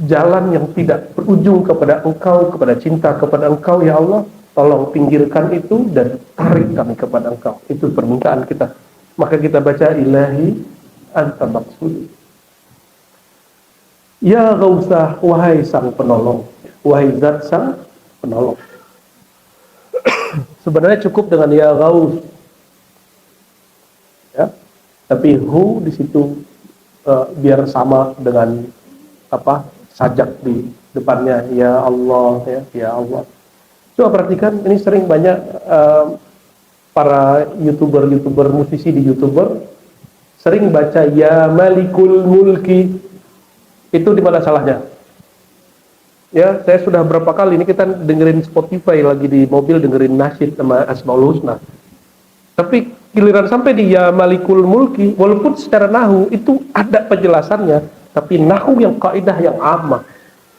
jalan yang tidak berujung kepada Engkau, kepada cinta kepada Engkau, ya Allah, tolong pinggirkan itu dan tarik kami kepada Engkau. Itu permintaan kita. Maka kita baca ilahi anta maksudi. Ya Ghawthah, wahai sang penolong, wahai zat sang penolong. Sebenarnya cukup dengan ya Ghawth. Ya. Tapi hu di situ biar sama dengan apa? Sajak di depannya ya Allah ya Allah. Coba perhatikan, ini sering banyak para youtuber musisi di youtuber sering baca ya Malikul Mulki. Itu di mana salahnya? Ya, saya sudah berapa kali ini kita dengerin Spotify lagi di mobil, dengerin nasyid sama Asmaul Husna. Tapi giliran sampai di ya Malikul Mulki, walaupun secara nahu itu ada penjelasannya, tapi nahu yang kaidah yang amah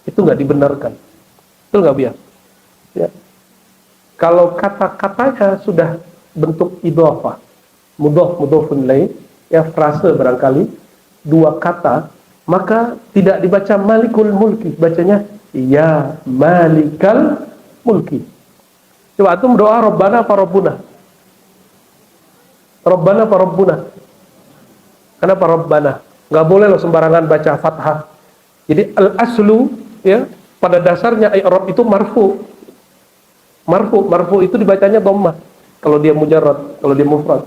itu nggak dibenarkan. Betul nggak, Biar? Ya. Kalau kata-katanya sudah bentuk idhofah, mudhofun ilaih, ya frase barangkali dua kata, maka tidak dibaca Malikul Mulki, bacanya ya Malikal Mulki. Coba antum doa Rabbana apa Rabbuna? Rabbana apa Rabbuna? Kenapa Rabbana? Nggak boleh loh sembarangan baca fathah. Jadi al-aslu ya pada dasarnya i'rab itu marfu. Marfu itu dibacanya dhammah kalau dia mujarrad, kalau dia mufrad.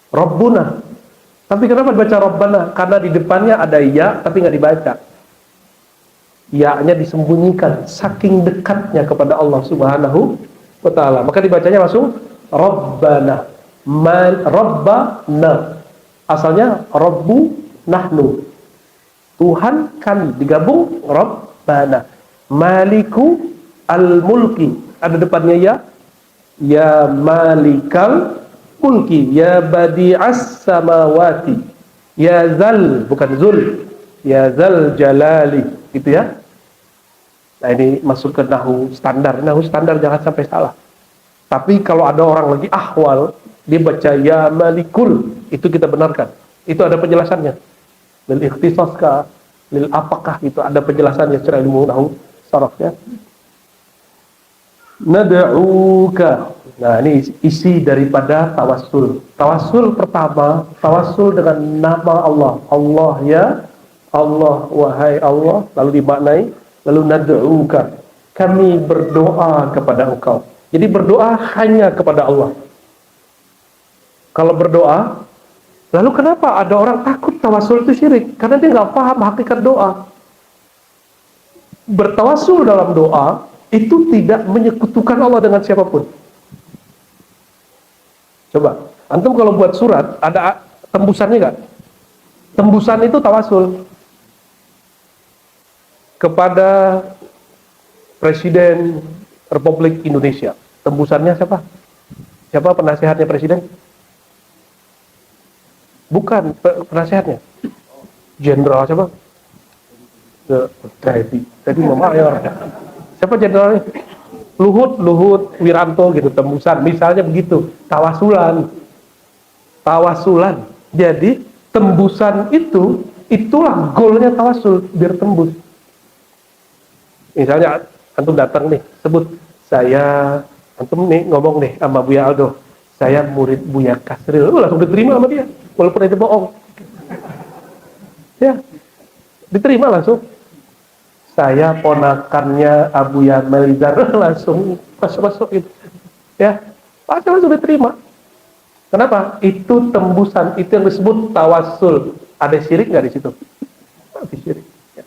Rabbuna. Tapi kenapa dibaca Rabbana? Karena di depannya ada ya tapi nggak dibaca. Ya-nya disembunyikan saking dekatnya kepada Allah Subhanahu wa taala. Maka dibacanya langsung Rabbana. Rabbana. Asalnya Rabbu nahnu. Tuhan kami, digabung Rabbana. Maliku al-mulki. Ada depannya ya. Ya Malikal Mulki, ya Badi'as samawati, ya Zal, bukan Zul, ya Zal Jalali, gitu ya. Nah ini masuk ke nahu standar jangan sampai salah. Tapi kalau ada orang lagi ahwal, dia baca ya Malikul, itu kita benarkan. Itu ada penjelasannya. Lil ikhtisas kah, lil apakah, itu ada penjelasannya secara ilmu nahwu sarafnya. Nad'uka. Nah, ini isi daripada tawassul. Tawassul pertama, tawassul dengan nama Allah. Allah ya Allah, wahai Allah, lalu dimaknai, lalu nad'uka. Kami berdoa kepada Engkau. Jadi berdoa hanya kepada Allah. Kalau berdoa, lalu kenapa ada orang takut tawassul itu syirik? Karena dia nggak paham hakikat doa. Bertawassul dalam doa itu tidak menyekutukan Allah dengan siapapun. Coba, antum kalau buat surat ada tembusannya nggak? Tembusan itu tawassul kepada Presiden Republik Indonesia. Tembusannya siapa? Siapa penasihatnya Presiden? Bukan penasihatnya. Jenderal siapa? Tadi mama ya. Siapa jenderalnya? Luhut Wiranto gitu, tembusan. Misalnya begitu. Tawasulan. Jadi tembusan itu, itulah goalnya tawasul, biar tembus. Misalnya antum datang nih, sebut saya, antum nih ngomong nih sama Buya Aldo, saya murid Buya Kasril, langsung diterima sama dia, walaupun itu bohong. Ya, diterima langsung. Saya ponakannya Abuya Melizar, langsung masuk gitu. Ya, langsung diterima. Kenapa? Itu tembusan, itu yang disebut tawassul. Ada syirik nggak di situ? Ada syirik. Ya.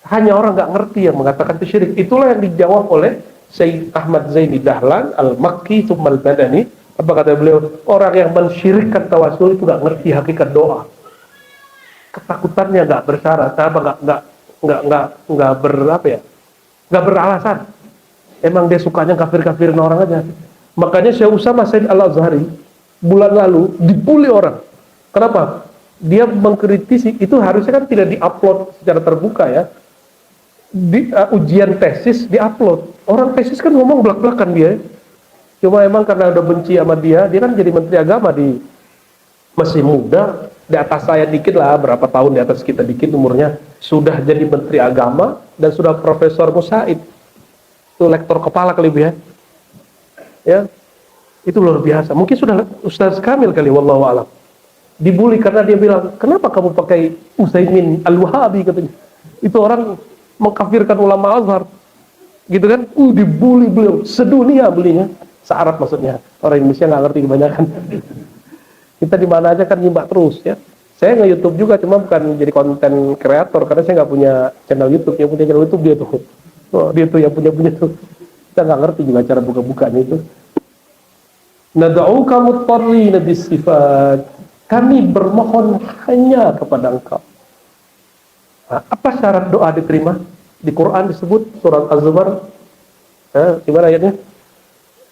Hanya orang nggak ngerti yang mengatakan itu syirik. Itulah yang dijawab oleh Syekh Ahmad Zaini Dahlan Al-Makki Tsummal Badani. Apa kata beliau? Orang yang mensyirikkan tawassul itu nggak ngerti hakikat doa. Ketakutannya nggak bersyarat, nggak nggak beralasan. Emang dia sukanya kafir-kafirin orang aja. Makanya Syekh Usama Said Al-Azhari bulan lalu dibully orang. Kenapa? Dia mengkritisi, itu harusnya kan tidak diupload secara terbuka ya. Di ujian tesis diupload. Orang tesis kan ngomong belak-belakan dia. Cuma emang karena udah benci sama dia kan jadi menteri agama masih muda, di atas saya dikit lah, berapa tahun di atas kita dikit umurnya, sudah jadi menteri agama dan sudah Profesor Musaid. Itu lektor kepala kali ya. Ya, itu luar biasa. Mungkin sudah Ustaz Kamil kali, wallahu a'lam. Dibully karena dia bilang, kenapa kamu pakai Utsaimin Al-Wahabi katanya. Itu orang mengkafirkan ulama Azhar. Gitu kan? Dibully beliau, sedunia belinya. Se-Arab maksudnya. Orang Indonesia nggak ngerti kebanyakan. Kita di mana aja kan nyimak terus ya. Saya nge-YouTube juga, cuma bukan jadi konten kreator karena saya nggak punya channel YouTube. Yang punya channel YouTube dia tuh. Oh, dia tuh yang punya tuh. Kita nggak ngerti gimana cara buka-bukanya itu. Nad'uka muttarrina bis-sifat. Kami bermohon hanya kepada Engkau. Nah, apa syarat doa diterima? Di Quran disebut surat Az-Zumar. Gimana ayatnya?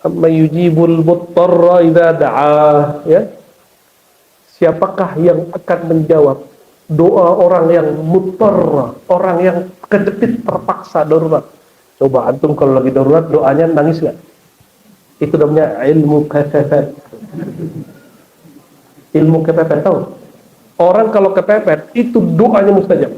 Ayyujibul muttarra idza da'a, ya. Siapakah yang akan menjawab doa orang yang muttarra, orang yang kejepit terpaksa darurat? Coba antum kalau lagi darurat doanya nangis nggak? Itu namanya ilmu kepepet. Ilmu kepepet tahu? Orang kalau kepepet itu doanya mustajab.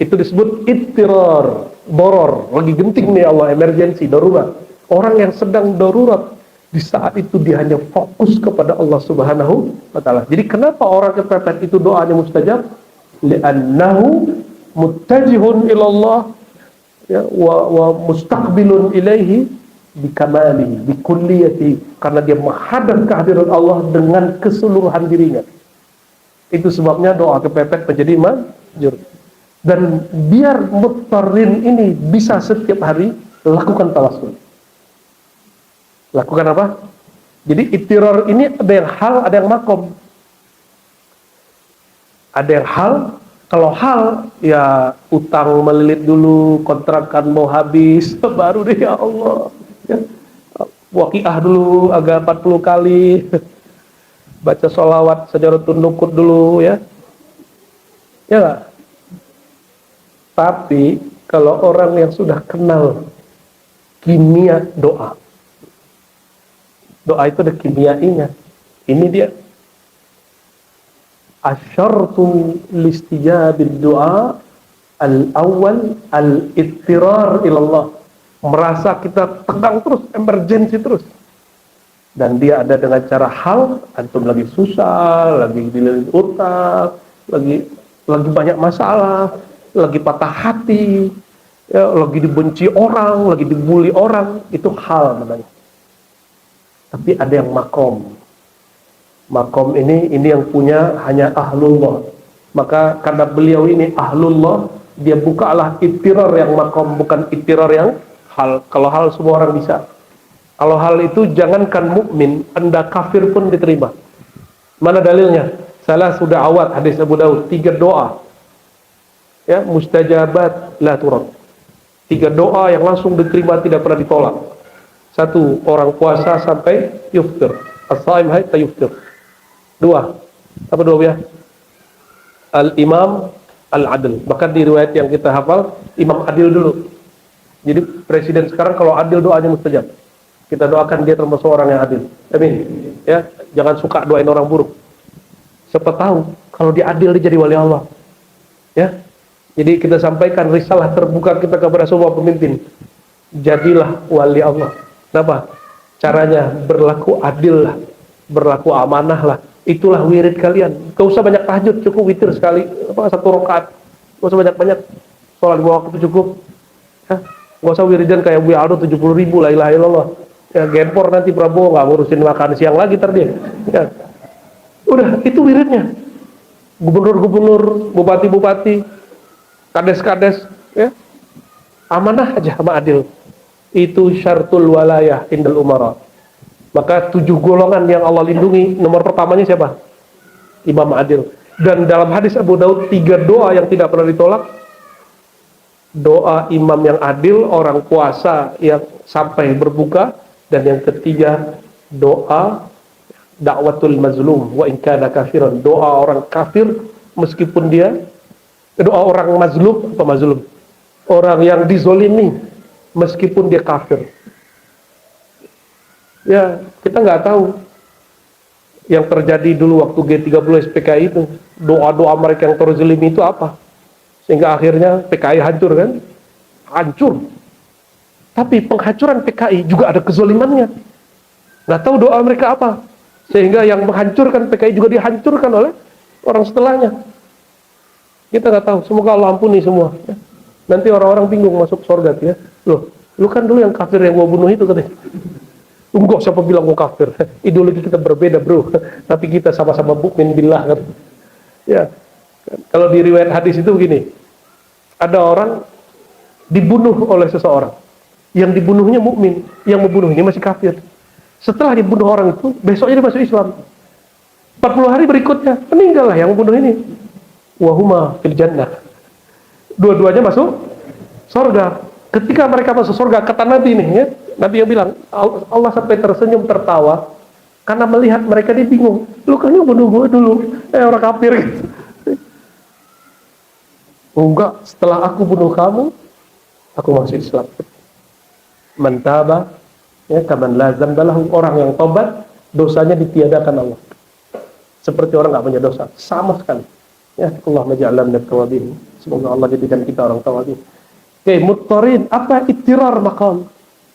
Itu disebut ittirar, doror, lagi genting nih Allah, emergency, darurat. Orang yang sedang darurat di saat itu dia hanya fokus kepada Allah Subhanahu wa taala. Jadi kenapa orang kepepet itu doanya mustajab? Li'annahu muttajihun ilallah, ya, wa mustaqbilun ilaihi bikamalihi, bikulliyati, karena dia menghadap kehadiran Allah dengan keseluruhan dirinya. Itu sebabnya doa kepepet menjadi manjur. Dan biar muttarrin ini bisa setiap hari lakukan tawassul. Lakukan apa? Jadi ittirar ini ada yang hal, ada yang makom. Ada yang hal. Kalau hal, ya utang melilit dulu, kontrakan mau habis, baru deh ya Allah. Ya. Waqiah dulu, agak 40 kali. Baca sholawat, sajaratun nukut dulu ya. Ya gak? Tapi, kalau orang yang sudah kenal kimia doa. Doa itu ada kimiainya. Ini dia. asyartu listijabid du'a al-awwal al-ittirar ilallah. Merasa kita tegang terus, emergensi terus. Dan dia ada dengan cara hal, antum lagi susah, lagi dililit utang, lagi banyak masalah, lagi patah hati, ya, lagi dibenci orang, lagi dibully orang, itu hal namanya. Tapi ada yang makom. Makom ini yang punya hanya ahlullah. Maka karena beliau ini ahlullah, dia bukalah ittirar yang makom, bukan ittirar yang hal. Kalau hal semua orang bisa. Kalau hal itu jangankan mukmin, Anda kafir pun diterima. Mana dalilnya? Salah sudah awat hadis Abu Daud, 3 doa. Ya, mustajabat la turad. 3 doa yang langsung diterima, tidak pernah ditolak. 1, orang puasa sampai yuftir. As-shaim hatta yuftir. 2, apa 2 ya? Al-imam al-adil. Bahkan di riwayat yang kita hafal, imam adil dulu. Jadi presiden sekarang kalau adil doanya mustajab. Kita doakan dia termasuk orang yang adil. Amin. Ya, jangan suka doain orang buruk. Siapa tahu kalau dia adil dia jadi wali Allah. Ya. Jadi kita sampaikan risalah terbuka kita kepada semua pemimpin. Jadilah wali Allah. Kenapa? Caranya berlaku adil lah, berlaku amanah lah. Itulah wirid kalian. Gak usah banyak tahajud, cukup witir sekali, 1 rakaat. Gak usah banyak-banyak. Sholat 5 waktu itu cukup. Ya. Gak usah wiridan kayak Bu Aldo 70.000 la ilaha illallah. Ya, genpor nanti Prabowo nggak ngurusin makan siang lagi dia. Ya. Udah, itu wiridnya. Gubernur-gubernur, bupati-bupati, kades-kades, ya. Amanah aja sama adil. Itu syartul walayah indal umara. Maka 7 golongan yang Allah lindungi, nomor pertamanya siapa? Imam adil. Dan dalam hadis Abu Daud 3 doa yang tidak pernah ditolak. Doa imam yang adil, orang puasa yang sampai berbuka, dan yang ketiga doa dakwatul mazlum wa in kana kafiran, doa orang kafir meskipun dia, doa orang mazlum, apa mazlum, orang yang dizolimi meskipun dia kafir. Ya, kita nggak tahu yang terjadi dulu waktu G30 SPKI itu, doa-doa mereka yang terzolimi itu apa, sehingga akhirnya PKI hancur kan, hancur. Tapi penghancuran PKI juga ada kezolimannya. Nggak tahu doa mereka apa, sehingga yang menghancurkan PKI juga dihancurkan oleh orang setelahnya. Kita nggak tahu. Semoga Allah ampuni semua. Ya. Nanti orang-orang bingung masuk surga ya. Loh, lu kan dulu yang kafir yang gua bunuh itu katanya. Enggak, siapa bilang gua kafir? Ideologi kita berbeda bro. Tapi kita sama-sama mukmin billah kan. Ya. Kalau di riwayat hadis itu begini, ada orang dibunuh oleh seseorang. Yang dibunuhnya mukmin, yang membunuhnya masih kafir. Setelah dibunuh orang itu, besoknya dia masuk Islam. 40 hari berikutnya, meninggallah yang membunuh ini. Wahuma fil jannah. Dua-duanya masuk surga. Ketika mereka masuk surga, kata Nabi nih, ya, Nabi yang bilang, Allah sampai tersenyum tertawa, karena melihat mereka dia bingung. Lu kan yang bunuh gua dulu, orang kafir gitu. Enggak, setelah aku bunuh kamu, aku masuk Islam. Mentaba, ya, kaman lazam dalahu, orang yang tobat, dosanya ditiadakan Allah. Seperti orang nggak punya dosa, sama sekali. Ya, Allah maja'alam minat tawabin. Semoga Allah jadikan kita orang tawabin. Oke, muttarin, apa ittirar maqam?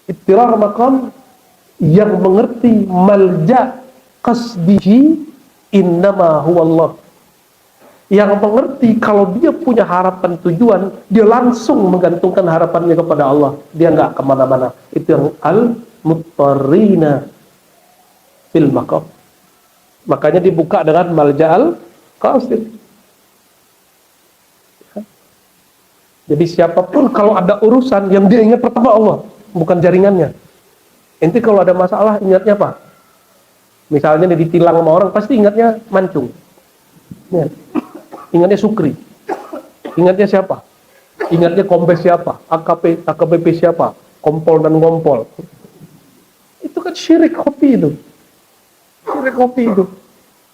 Ittirar maqam yang mengerti malja qasdihi innama huwa Allah. Yang mengerti kalau dia punya harapan tujuan, dia langsung menggantungkan harapannya kepada Allah. Dia nggak kemana-mana. Itu yang al-muttarina fil maqam. Makanya dibuka dengan malja'al qasid. Jadi siapapun kalau ada urusan yang dia ingat pertama Allah, bukan jaringannya. Inti kalau ada masalah ingatnya apa? Misalnya dia ditilang sama orang, pasti ingatnya mancung. Ya. Ingatnya Sukri. Ingatnya siapa? Ingatnya Kombes siapa? AKBP siapa? Kompol dan Ngompol. Itu kan syirik kopi itu. Syirik kopi itu.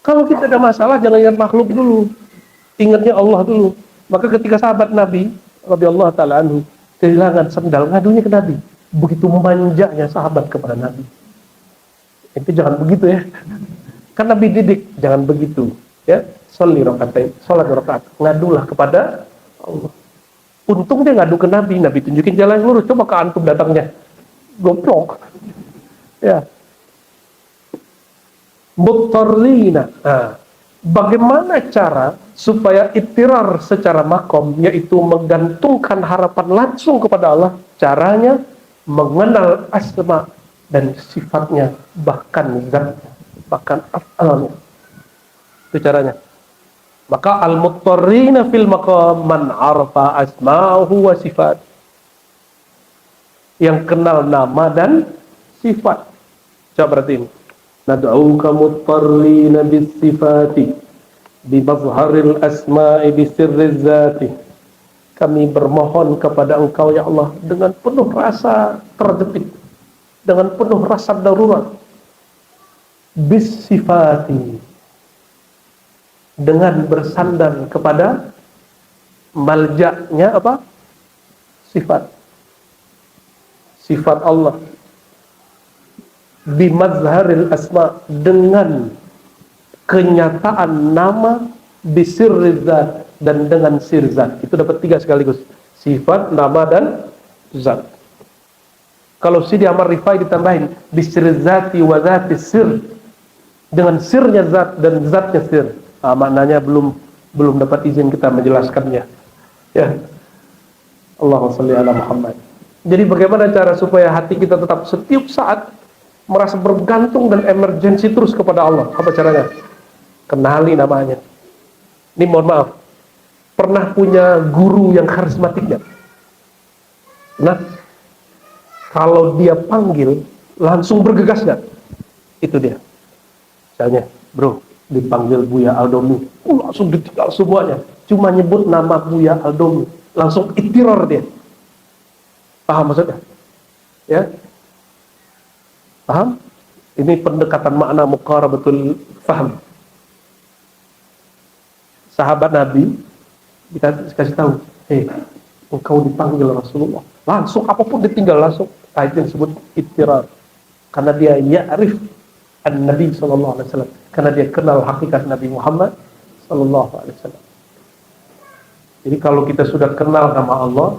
Kalau kita ada masalah jangan ingat makhluk dulu. Ingatnya Allah dulu. Maka ketika sahabat Nabi radhiyallahu taala anhu kehilangan sendal, ngadunya ke Nabi. Begitu manjanya sahabat kepada Nabi. Itu jangan begitu ya. Kan Nabi didik, jangan begitu. ya, sholli rakaatain, salat 2 rakaat, ngadulah kepada Allah. Untung dia ngadu ke Nabi, Nabi tunjukin jalan yang lurus. Coba ke antum datangnya goblok, ya. Muttarlina. Nah, bagaimana cara supaya ittirar secara makom, yaitu menggantungkan harapan langsung kepada Allah? Caranya mengenal asma dan sifatnya, bahkan zatnya, bahkan af'alnya. Itu caranya. Maka al-muttarrina fil maqam man arafa asma'uhu wa sifat. Yang kenal nama dan sifat. Coba berarti ini. Nad'uka muttarrina bis sifati bi mazharil asma'i bi sirriz zati. Kami bermohon kepada Engkau ya Allah dengan penuh rasa terjepit, dengan penuh rasa darurat. Bis sifati, dengan bersandar kepada maljaknya apa? Sifat Allah. Bimazharil asma, dengan kenyataan nama, bisirrizat, dan dengan sirzat. Itu dapat 3 sekaligus. Sifat, nama, dan zat. Kalau Sidi Amar Rifai ditambahin bisirzati wa zati sir, dengan sirnya zat dan zatnya sir. Maknanya belum dapat izin kita menjelaskannya. Ya. Allahumma shalli ala Muhammad. Jadi bagaimana cara supaya hati kita tetap setiap saat merasa bergantung dan emergensi terus kepada Allah? Apa caranya? Kenali namanya. Ini mohon maaf, pernah punya guru yang karismatiknya. Nah, kalau dia panggil langsung bergegas nggak? Itu dia. Misalnya, bro, dipanggil Buya Aldomi, langsung ditinggal semuanya. Cuma nyebut nama Buya Aldomi, langsung ittiror dia. Paham maksudnya? Ya, paham? Ini pendekatan makna muqarabatul faham. Sahabat Nabi kita kasih tahu, engkau dipanggil Rasulullah, langsung apapun ditinggal langsung. Itu yang disebut ittirar, karena dia ya'rif an-Nabi sallallahu alaihi wasallam, karena dia kenal hakikat Nabi Muhammad sallallahu alaihi wasallam. Jadi kalau kita sudah kenal nama Allah,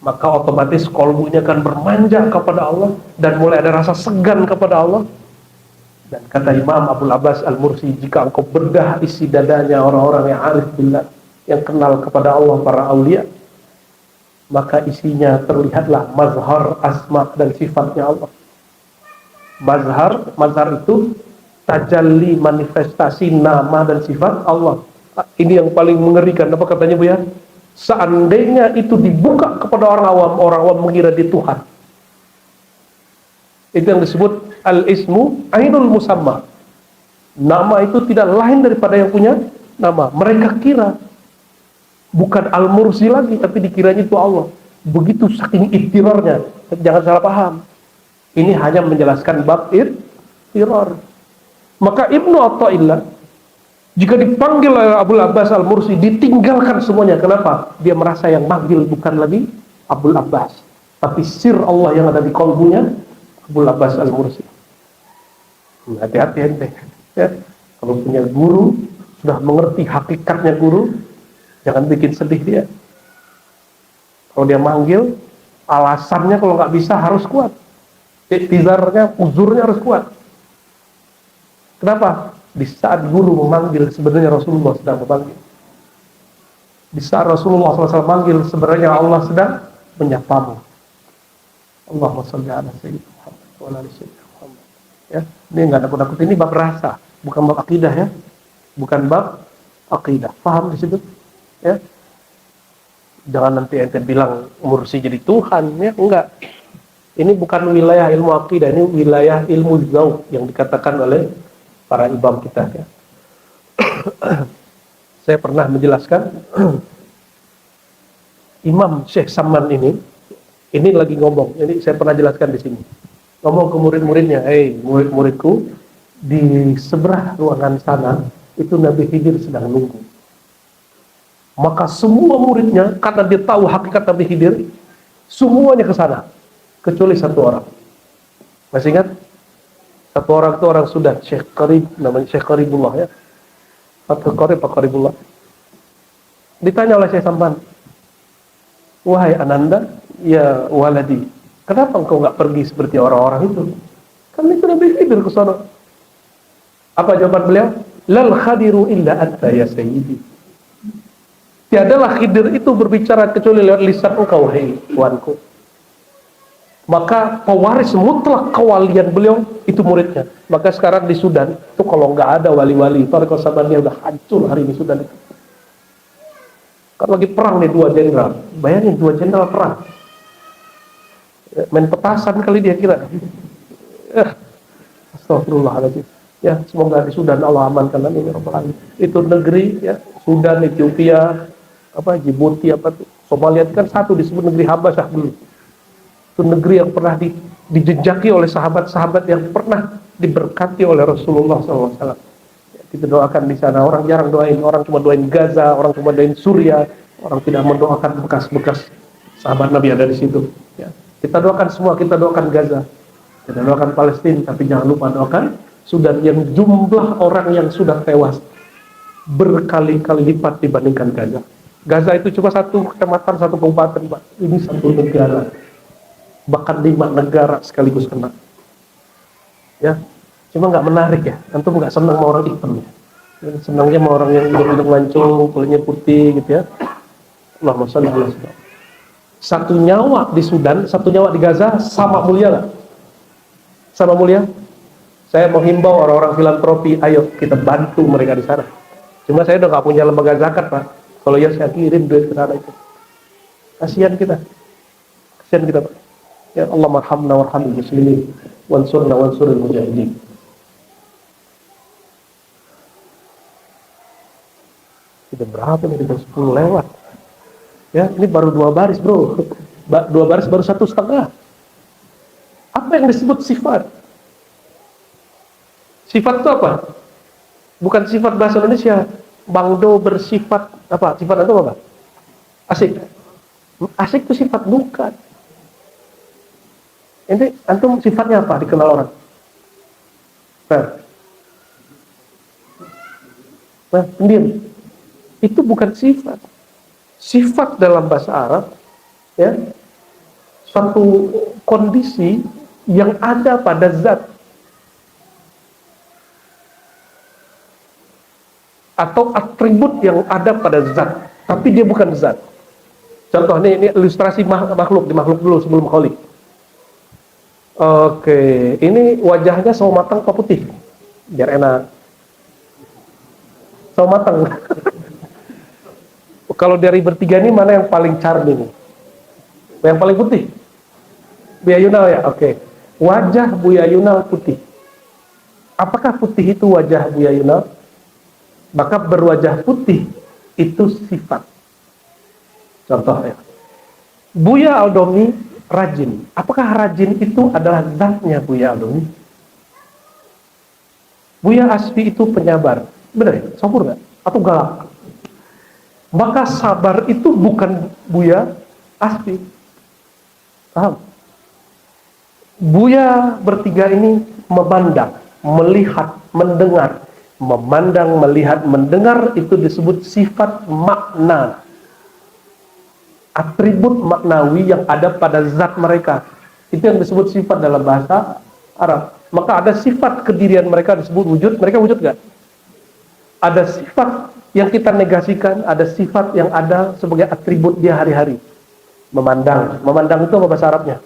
maka otomatis kolbunya akan bermanja kepada Allah dan mulai ada rasa segan kepada Allah. Dan kata Imam Abdul Abbas Al-Mursi, jika engkau bedah isi dadanya orang-orang yang arif billah, yang kenal kepada Allah, para aulia, maka isinya terlihatlah mazhar asma dan sifatnya Allah. Mazhar itu tajalli, manifestasi nama dan sifat Allah. Ini yang paling mengerikan. Apa katanya Bu ya? Seandainya itu dibuka kepada orang awam mengira dia Tuhan. Itu yang disebut al-ismu ainul musamma. Nama itu tidak lain daripada yang punya nama. Mereka kira bukan al-mursi lagi, tapi dikiranya itu Allah. Begitu saking ittirarnya. Jangan salah paham. Ini hanya menjelaskan bab ittirar. Maka Ibnu Athaillah, jika dipanggil oleh Abdul Abbas Al-Mursi, ditinggalkan semuanya. Kenapa? Dia merasa yang manggil bukan lagi Abdul Abbas, tapi sir Allah yang ada di kolbunya Abdul Abbas Al-Mursi. Hati-hati ente. Ya. Kalau punya guru, sudah mengerti hakikatnya guru, jangan bikin sedih dia. Kalau dia manggil, alasannya kalau nggak bisa harus kuat. Iktizarnya, uzurnya harus kuat. Kenapa? Di saat guru memanggil, sebenarnya Rasulullah sedang memanggil. Di saat Rasulullah SAW memanggil, sebenarnya Allah sedang menyapamu. Allahumma shalli ala sayyidina Muhammad wa ala ali sayyidina Muhammad. Ya, ini nggak takut-takut, ini bab rasa, bukan bab akidah ya. Bukan bab akidah. Paham di situ? Ya. Jangan nanti ente bilang Mursi jadi Tuhan, ya enggak. Ini bukan wilayah ilmu akidah, ini wilayah ilmu zauq yang dikatakan oleh para imam kita ya. Saya pernah menjelaskan Imam Syekh Saman ini lagi ngomong, ini saya pernah jelaskan di sini. Ngomong ke murid-muridnya, murid-muridku, di seberang ruangan sana itu Nabi Khidir sedang nunggu. Maka semua muridnya, karena dia tahu hakikat Nabi Khidir, semuanya ke sana, kecuali satu orang. Masih ingat? Satu orang itu orang Sudan, Syekh Qarib, namanya Syekh Qaribullah ya. Fathul Qarib, Pak Qaribullah. Ditanya oleh Syekh Samban, wahai Ananda, ya waladi, kenapa engkau nggak pergi seperti orang-orang itu? Kan itu Nabi Khidir ke sana. Apa jawaban beliau? Lal khadiru illa anta ya sayyidi. Tiadalah Khidir itu berbicara kecuali lewat lisan engkau, hei tuanku. Maka pewaris mutlak kewalian beliau itu muridnya. Maka sekarang di Sudan itu kalau nggak ada wali-wali, Tariqah Sabaniyah udah hancur hari ini Sudan itu. Kan lagi perang nih 2 jenderal. Bayangin 2 jenderal perang. Main petasan kali dia kira. Astagfirullahaladzim. Ya, semoga di Sudan Allah amankan ini Rabbal Alamin. Itu negeri ya, Sudan, Ethiopia, Djibouti, Somalia itu kan satu disebut negeri Habasyah dulu. Itu negeri yang pernah dijejaki oleh sahabat-sahabat yang pernah diberkati oleh Rasulullah SAW. Ya, kita doakan di sana. Orang jarang doain, orang cuma doain Gaza, orang cuma doain Suriah, orang tidak mendoakan bekas-bekas sahabat Nabi ada di situ. Ya, kita doakan semua, kita doakan Gaza, kita doakan Palestina, tapi jangan lupa doakan Sudan yang jumlah orang yang sudah tewas berkali-kali lipat dibandingkan Gaza. Gaza itu cuma satu kecamatan, satu kabupaten, Pak. Ini satu negara. Bahkan 5 negara sekaligus kena. Ya, cuma nggak menarik ya. Antum nggak senang sama orang hitam ya. Senangnya sama orang yang hidung mancung, kulitnya putih gitu ya. Allahumma shalli ala sayyidina. Satu nyawa di Sudan, satu nyawa di Gaza sama mulia nggak? Sama mulia? Saya mau himbau orang-orang filantropi, ayo kita bantu mereka di sana. Cuma saya udah nggak punya lembaga zakat, Pak. Kalau ya saya kirim duit ke sana itu. Kasihan kita, Pak. Ya Allah marhamna warhamil muslimin wansurna wansuril mujahidin. Sudah berapa nih? Sudah 10 lewat. Ya, ini baru 2 baris, bro. 2 baris baru 1,5. Apa yang disebut sifat? Sifat itu apa? Bukan sifat bahasa Indonesia. Bangdo bersifat apa? Sifat itu apa? Asik. Asik itu sifat, bukan. Ini antum sifatnya apa dikenal orang? Nah, pendiam. Itu bukan sifat. Sifat dalam bahasa Arab ya, suatu kondisi yang ada pada zat atau atribut yang ada pada zat, tapi dia bukan zat. Contoh ini ilustrasi makhluk, di makhluk dulu sebelum khalik. Oke, ini wajahnya sawo matang apa putih? Biar enak. Sawo matang. Kalau dari bertiga ini mana yang paling charming? Yang paling putih? Buya Yunal ya? Oke. Wajah Buya Yunal putih. Apakah putih itu wajah Buya Yunal? Maka berwajah putih itu sifat. Contoh ya. Buya Aldomi rajin. Apakah rajin itu adalah zatnya Buya Aldomi? Buya Asfi itu penyabar. Benar ya? Sabur nggak? Atau galak? Maka sabar itu bukan Buya Asfi. Paham? Buya bertiga ini memandang, melihat, mendengar. Memandang, melihat, mendengar itu disebut sifat makna. Atribut maknawi yang ada pada zat mereka. Itu yang disebut sifat dalam bahasa Arab. Maka ada sifat kedirian mereka disebut wujud. Mereka wujud gak? Ada sifat yang kita negasikan, ada sifat yang ada sebagai atribut dia hari-hari. Memandang. Memandang itu apa bahasa Arabnya?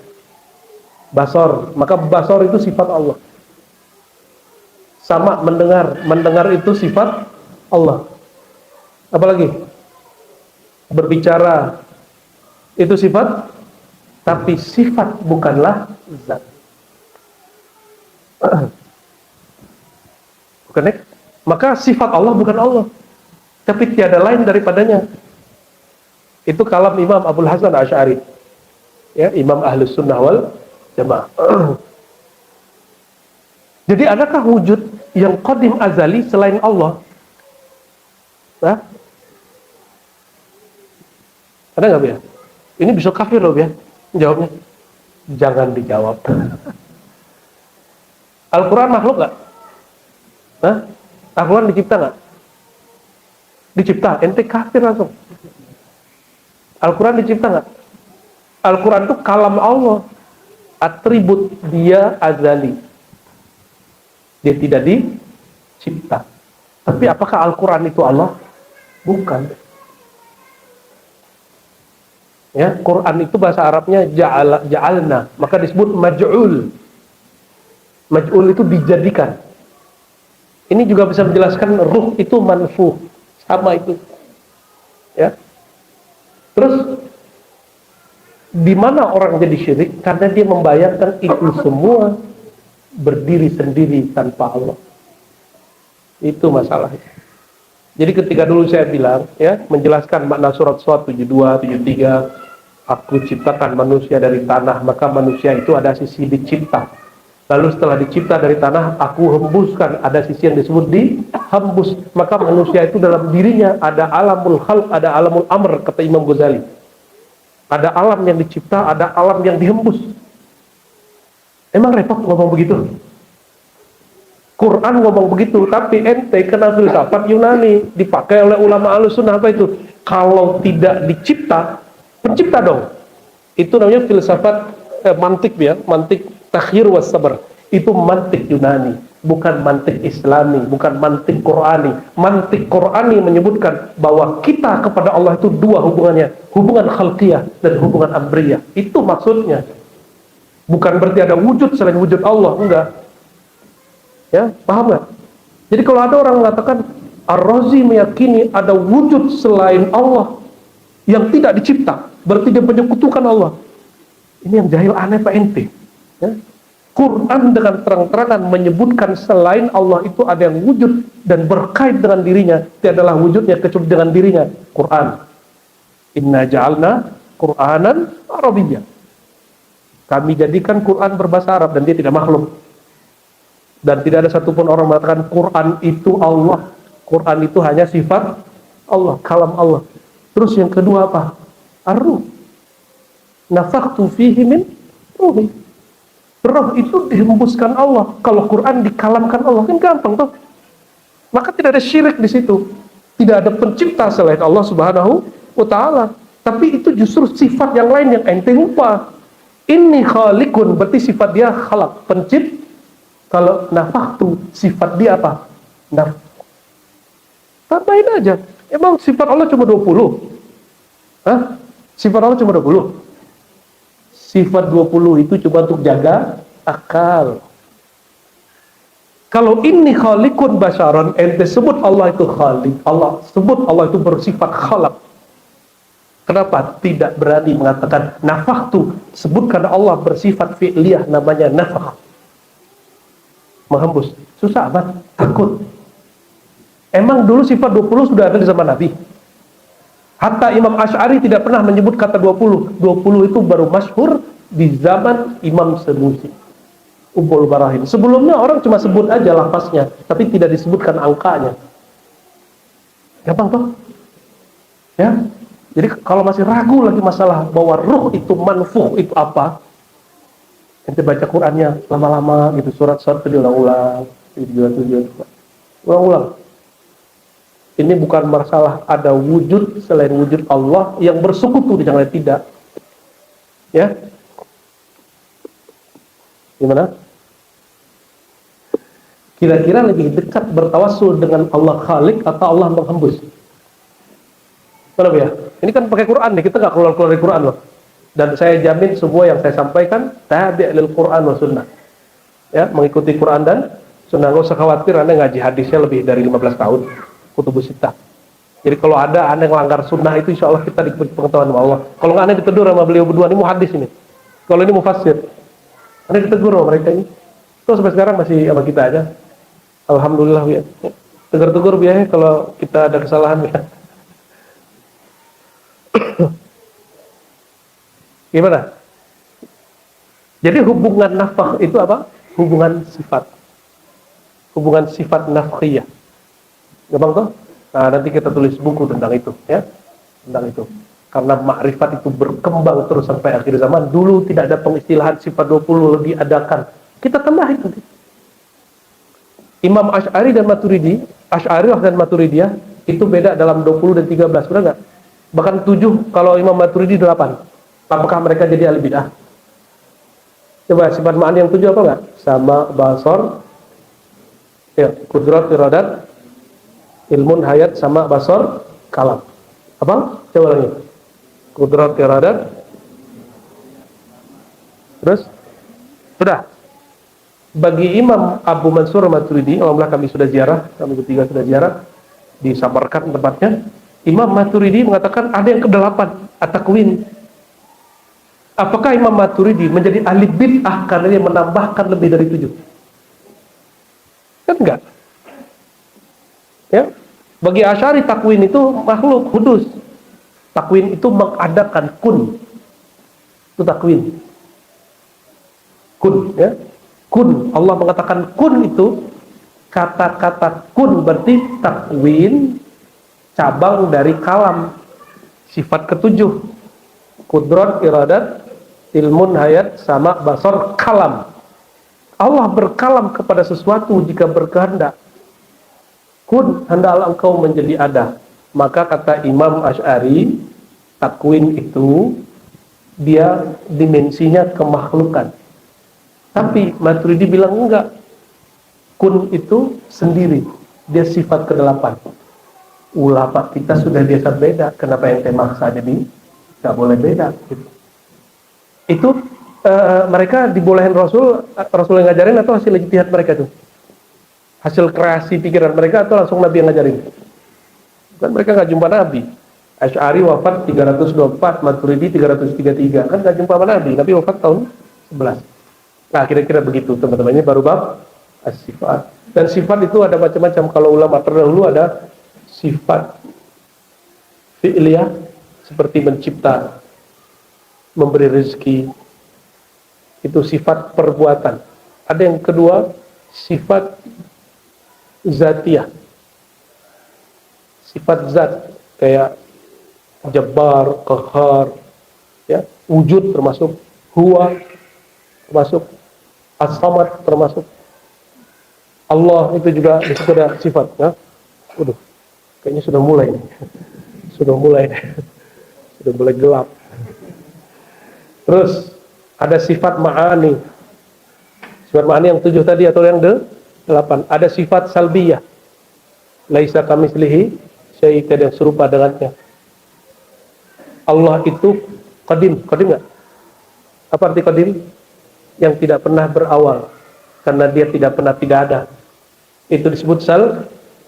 Basor. Maka basor itu sifat Allah. Sama mendengar. Mendengar itu sifat Allah. Apalagi? Berbicara itu sifat, tapi sifat bukanlah zat. Bukan ya? Maka sifat Allah bukan Allah, tapi tiada lain daripadanya. Itu kalam Imam Abul Hasan Asy'ari, ya, Imam Ahlus Sunnah wal Jamaah. Jadi adakah wujud yang qadim azali selain Allah? Nah, ada nggak ya? Ini bisa kafir loh ya. Jawabnya jangan dijawab. Al-Quran makhluk nggak? Hah? Al-Quran dicipta nggak? Dicipta, ente kafir langsung. Al-Quran dicipta nggak? Al-Quran itu kalam Allah, atribut dia azali, dia tidak dicipta. Tapi apakah Al-Quran itu Allah? Bukan. Ya, Quran itu bahasa Arabnya ja'alna, maka disebut maj'ul. Maj'ul itu dijadikan. Ini juga bisa menjelaskan ruh itu manfuh, sama itu. Ya. Terus di mana orang jadi syirik? Karena dia membayangkan itu semua berdiri sendiri tanpa Allah. Itu masalahnya. Jadi ketika dulu saya bilang, ya, menjelaskan makna surat Shad 72, 73, aku ciptakan manusia dari tanah, maka manusia itu ada sisi dicipta. Lalu setelah dicipta dari tanah, aku hembuskan, ada sisi yang disebut dihembus. Maka manusia itu dalam dirinya ada alamul khalq, ada alamul amr, kata Imam Ghazali. Ada alam yang dicipta, ada alam yang dihembus. Emang repot ngomong begitu? Quran ngomong begitu, tapi ente kena filsafat Yunani, dipakai oleh ulama Ahlussunnah. Apa itu? Kalau tidak dicipta, pencipta dong. Itu namanya filsafat mantik, ya, mantik takhir was sabar. Itu mantik Yunani, bukan mantik Islami, bukan mantik Qurani. Mantik Qurani menyebutkan bahwa kita kepada Allah itu dua hubungannya, hubungan khalqiyah dan hubungan amriyah. Itu maksudnya. Bukan berarti ada wujud selain wujud Allah, enggak. Ya, paham nggak? Jadi kalau ada orang mengatakan Ar-Razi meyakini ada wujud selain Allah yang tidak dicipta, berarti dia menyekutukan Allah. Ini yang jahil aneh Pak ente. Ya? Quran dengan terang-terangan menyebutkan selain Allah itu ada yang wujud dan berkait dengan dirinya, tiadalah wujudnya kecuali dengan dirinya. Quran. Inna ja'alna Qur'anan Arabiyyah. Kami jadikan Quran berbahasa Arab dan dia tidak makhluk. Dan tidak ada satupun orang mengatakan Quran itu Allah. Quran itu hanya sifat Allah, kalam Allah. Terus yang kedua apa? Ar-ruh. Nafakhtu fihi min ruhi. Roh itu dihembuskan Allah. Kalau Quran dikalamkan Allah, kan gampang toh. Maka tidak ada syirik di situ. Tidak ada pencipta selain Allah Subhanahu wa ta'ala. Tapi itu justru sifat yang lain yang ente lupa. Ini khaliqun, berarti sifat dia khalaq, pencipta. Kalau nafakhtu, sifat dia apa? Nafkh. Tambahin aja. Emang sifat Allah cuma 20? Hah? Sifat Allah cuma 20? Sifat 20 itu cuma untuk jaga akal. Kalau ini khaliqun basyaran, ente sebut Allah itu khaliq. Allah sebut Allah itu bersifat khalaq. Kenapa tidak berani mengatakan nafakhtu? Sebutkan Allah bersifat fi'liyah, namanya nafakh. Menghembus. Susah amat, takut. Emang dulu sifat 20 sudah ada di zaman Nabi? Hatta Imam Asy'ari tidak pernah menyebut kata 20. 20 itu baru masyhur di zaman Imam Sanusi, Ummul Barahin. Sebelumnya orang cuma sebut aja lafaznya, tapi tidak disebutkan angkanya. Gampang toh? Ya. Jadi kalau masih ragu lagi masalah bahwa ruh itu manfuh itu apa? Ente baca Qurannya lama-lama gitu, surat-surat itu diulang-ulang, ulang-ulang. Ini bukan masalah ada wujud selain wujud Allah yang bersekutu di yang lain, tidak. Ya, gimana? Kira-kira lebih dekat bertawassul dengan Allah Khalik atau Allah menghembus? Kenapa ya? Ini kan pakai Quran nih, kita nggak keluar-keluar dari Quran loh. Dan saya jamin semua yang saya sampaikan tabi' lil Quran wa sunnah. Ya, mengikuti Quran dan sunnah. Nggak usah khawatir Anda ngaji hadisnya lebih dari 15 tahun. Kutubus sittah. Jadi kalau ada Anda yang melanggar sunnah itu insya Allah kita diberi pengetahuan sama Allah. Kalau nggak Anda ditegur sama beliau berdua, ini mau hadis ini. Kalau ini mau fasir, Anda ditegur sama mereka ini. Terus sampai sekarang masih sama kita aja. Alhamdulillah ya. Tegur-tegur biaya kalau kita ada kesalahan ya. Gimana? Jadi hubungan nafkah itu apa? Hubungan sifat. Hubungan sifat nafkhiyah. Gampang toh? Nah, nanti kita tulis buku tentang itu, ya. Tentang itu. Karena makrifat itu berkembang terus sampai akhir zaman. Dulu tidak ada pengistilahan sifat 20 diadakan. Kita tambahin nanti. Imam Asy'ari dan Maturidi, Asy'ariyah dan Maturidiyah itu beda dalam 20 dan 13, benar nggak? Bahkan 7 kalau Imam Maturidi 8. Apakah mereka jadi ahli bid'ah? Coba sifat ma'ani yang 7 apa nggak? Sama, basor, ya, kudrat, iradat, ilmun, hayat, sama, basor, kalam. Apa? Coba lagi. Kudrat, iradat, terus sudah. Bagi Imam Abu Mansur Maturidi, alhamdulillah kami sudah ziarah, kami bertiga sudah ziarah di Samarkand tempatnya. Imam Maturidi mengatakan ada yang ke-8, at-takwin. Apakah Imam Maturidi menjadi ahli bid'ah karena dia menambahkan lebih dari 7? Kan enggak. Ya. Bagi Asy'ari takwin itu makhluk hudus. Takwin itu mengadakan kun. Itu takwin. Kun, ya. Kun, Allah mengatakan kun itu, kata-kata kun berarti takwin, cabang dari kalam, sifat ketujuh, kudrat, iradat, ilmun, hayat, sama, basar, kalam. Allah berkalam kepada sesuatu jika berkehendak. Kun, hendaklah engkau menjadi ada. Maka kata Imam Asy'ari, takwin itu dia dimensinya kemakhlukan. Tapi Maturidi bilang enggak. Kun itu sendiri, dia sifat ke-8. Ulama kita sudah biasa beda. Kenapa yang maksa jadi nggak boleh beda? Gitu. Itu mereka dibolehin Rasul yang ngajarin atau hasil ijtihad mereka tuh? Hasil kreasi pikiran mereka atau langsung Nabi yang ngajarin? Kan mereka nggak jumpa Nabi. Asy'ari wafat 324, Maturidi 333. Kan nggak jumpa sama Nabi. Nabi wafat tahun 11. Nah, kira-kira begitu teman-teman. Ini baru bab as-sifat. Dan sifat itu ada macam-macam. Kalau ulama terdahulu ada sifat fi'liyah seperti mencipta, memberi rezeki. Itu sifat perbuatan. Ada yang kedua, sifat zatiyah. Sifat zat kayak Jabbar, Qahar, ya, wujud termasuk, huwa termasuk, as-samad termasuk, Allah itu juga disitu ada sifat, ya. Waduh, kayaknya sudah mulai nih. Sudah mulai gelap. Terus ada sifat ma'ani. Sifat ma'ani yang 7 tadi atau yang 8. Ada sifat salbiyah. Laisa kamitslihi syai', tidak serupa dengannya. Allah itu qadim enggak? Apa arti qadim? Yang tidak pernah berawal, karena dia tidak pernah tidak ada. Itu disebut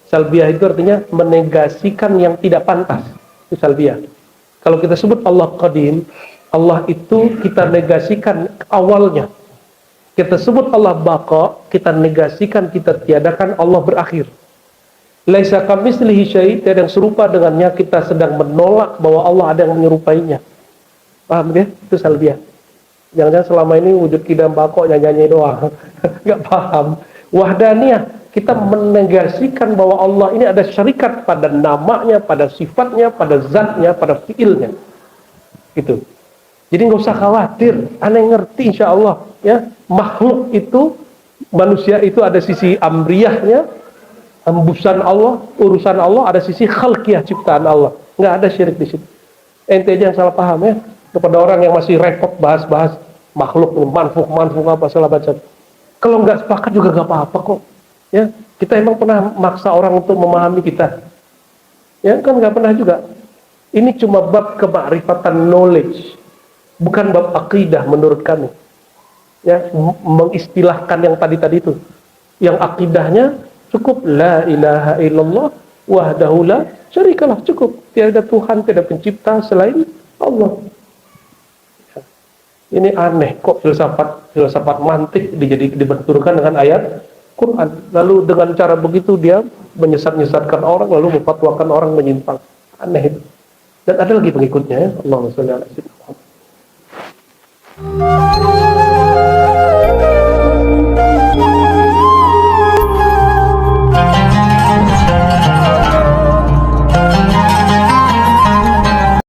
salbiyah. Itu artinya menegasikan yang tidak pantas. Itu salbiyah. Kalau kita sebut Allah qadim, Allah itu kita negasikan awalnya. Kita sebut Allah baqa, kita negasikan, kita tiadakan Allah berakhir. Laisa kamitslihi syai', tidak yang serupa dengannya, kita sedang menolak bahwa Allah ada yang menyerupainya. Paham ya? Itu salbiyah. Jangan-jangan selama ini wujud kidam bako nyanyi doang. Nggak paham. Wahdaniyah, kita menegasikan bahwa Allah ini ada syarikat pada namanya, pada sifatnya, pada zatnya, pada fiilnya. Gitu. Jadi nggak usah khawatir. Aneh ngerti insya Allah. Ya, makhluk itu, manusia itu ada sisi amriyahnya, embusan Allah, urusan Allah, ada sisi khalqiyah, ciptaan Allah. Nggak ada syirik di situ. Ente jangan salah paham ya. Kepada orang yang masih repot bahas-bahas makhluk, manfuk apa segala macam. Kalau nggak sepakat juga nggak apa-apa kok. Ya, kita emang pernah maksa orang untuk memahami kita. Ya kan nggak pernah juga. Ini cuma bab kemakrifatan knowledge, bukan bab akidah menurut kami. Ya, mengistilahkan yang tadi itu. Yang akidahnya cukup la ilaha illallah wahdahu la syarikalah, cukup. Tiada Tuhan, tiada pencipta selain Allah. Ini aneh kok filsafat mantik dibenturkan dengan ayat Quran. Lalu dengan cara begitu dia menyesatkan orang, lalu memfatwakan orang menyimpang. Aneh itu. Dan ada lagi pengikutnya ya. Allahumma shalli ala sayyidina Muhammad.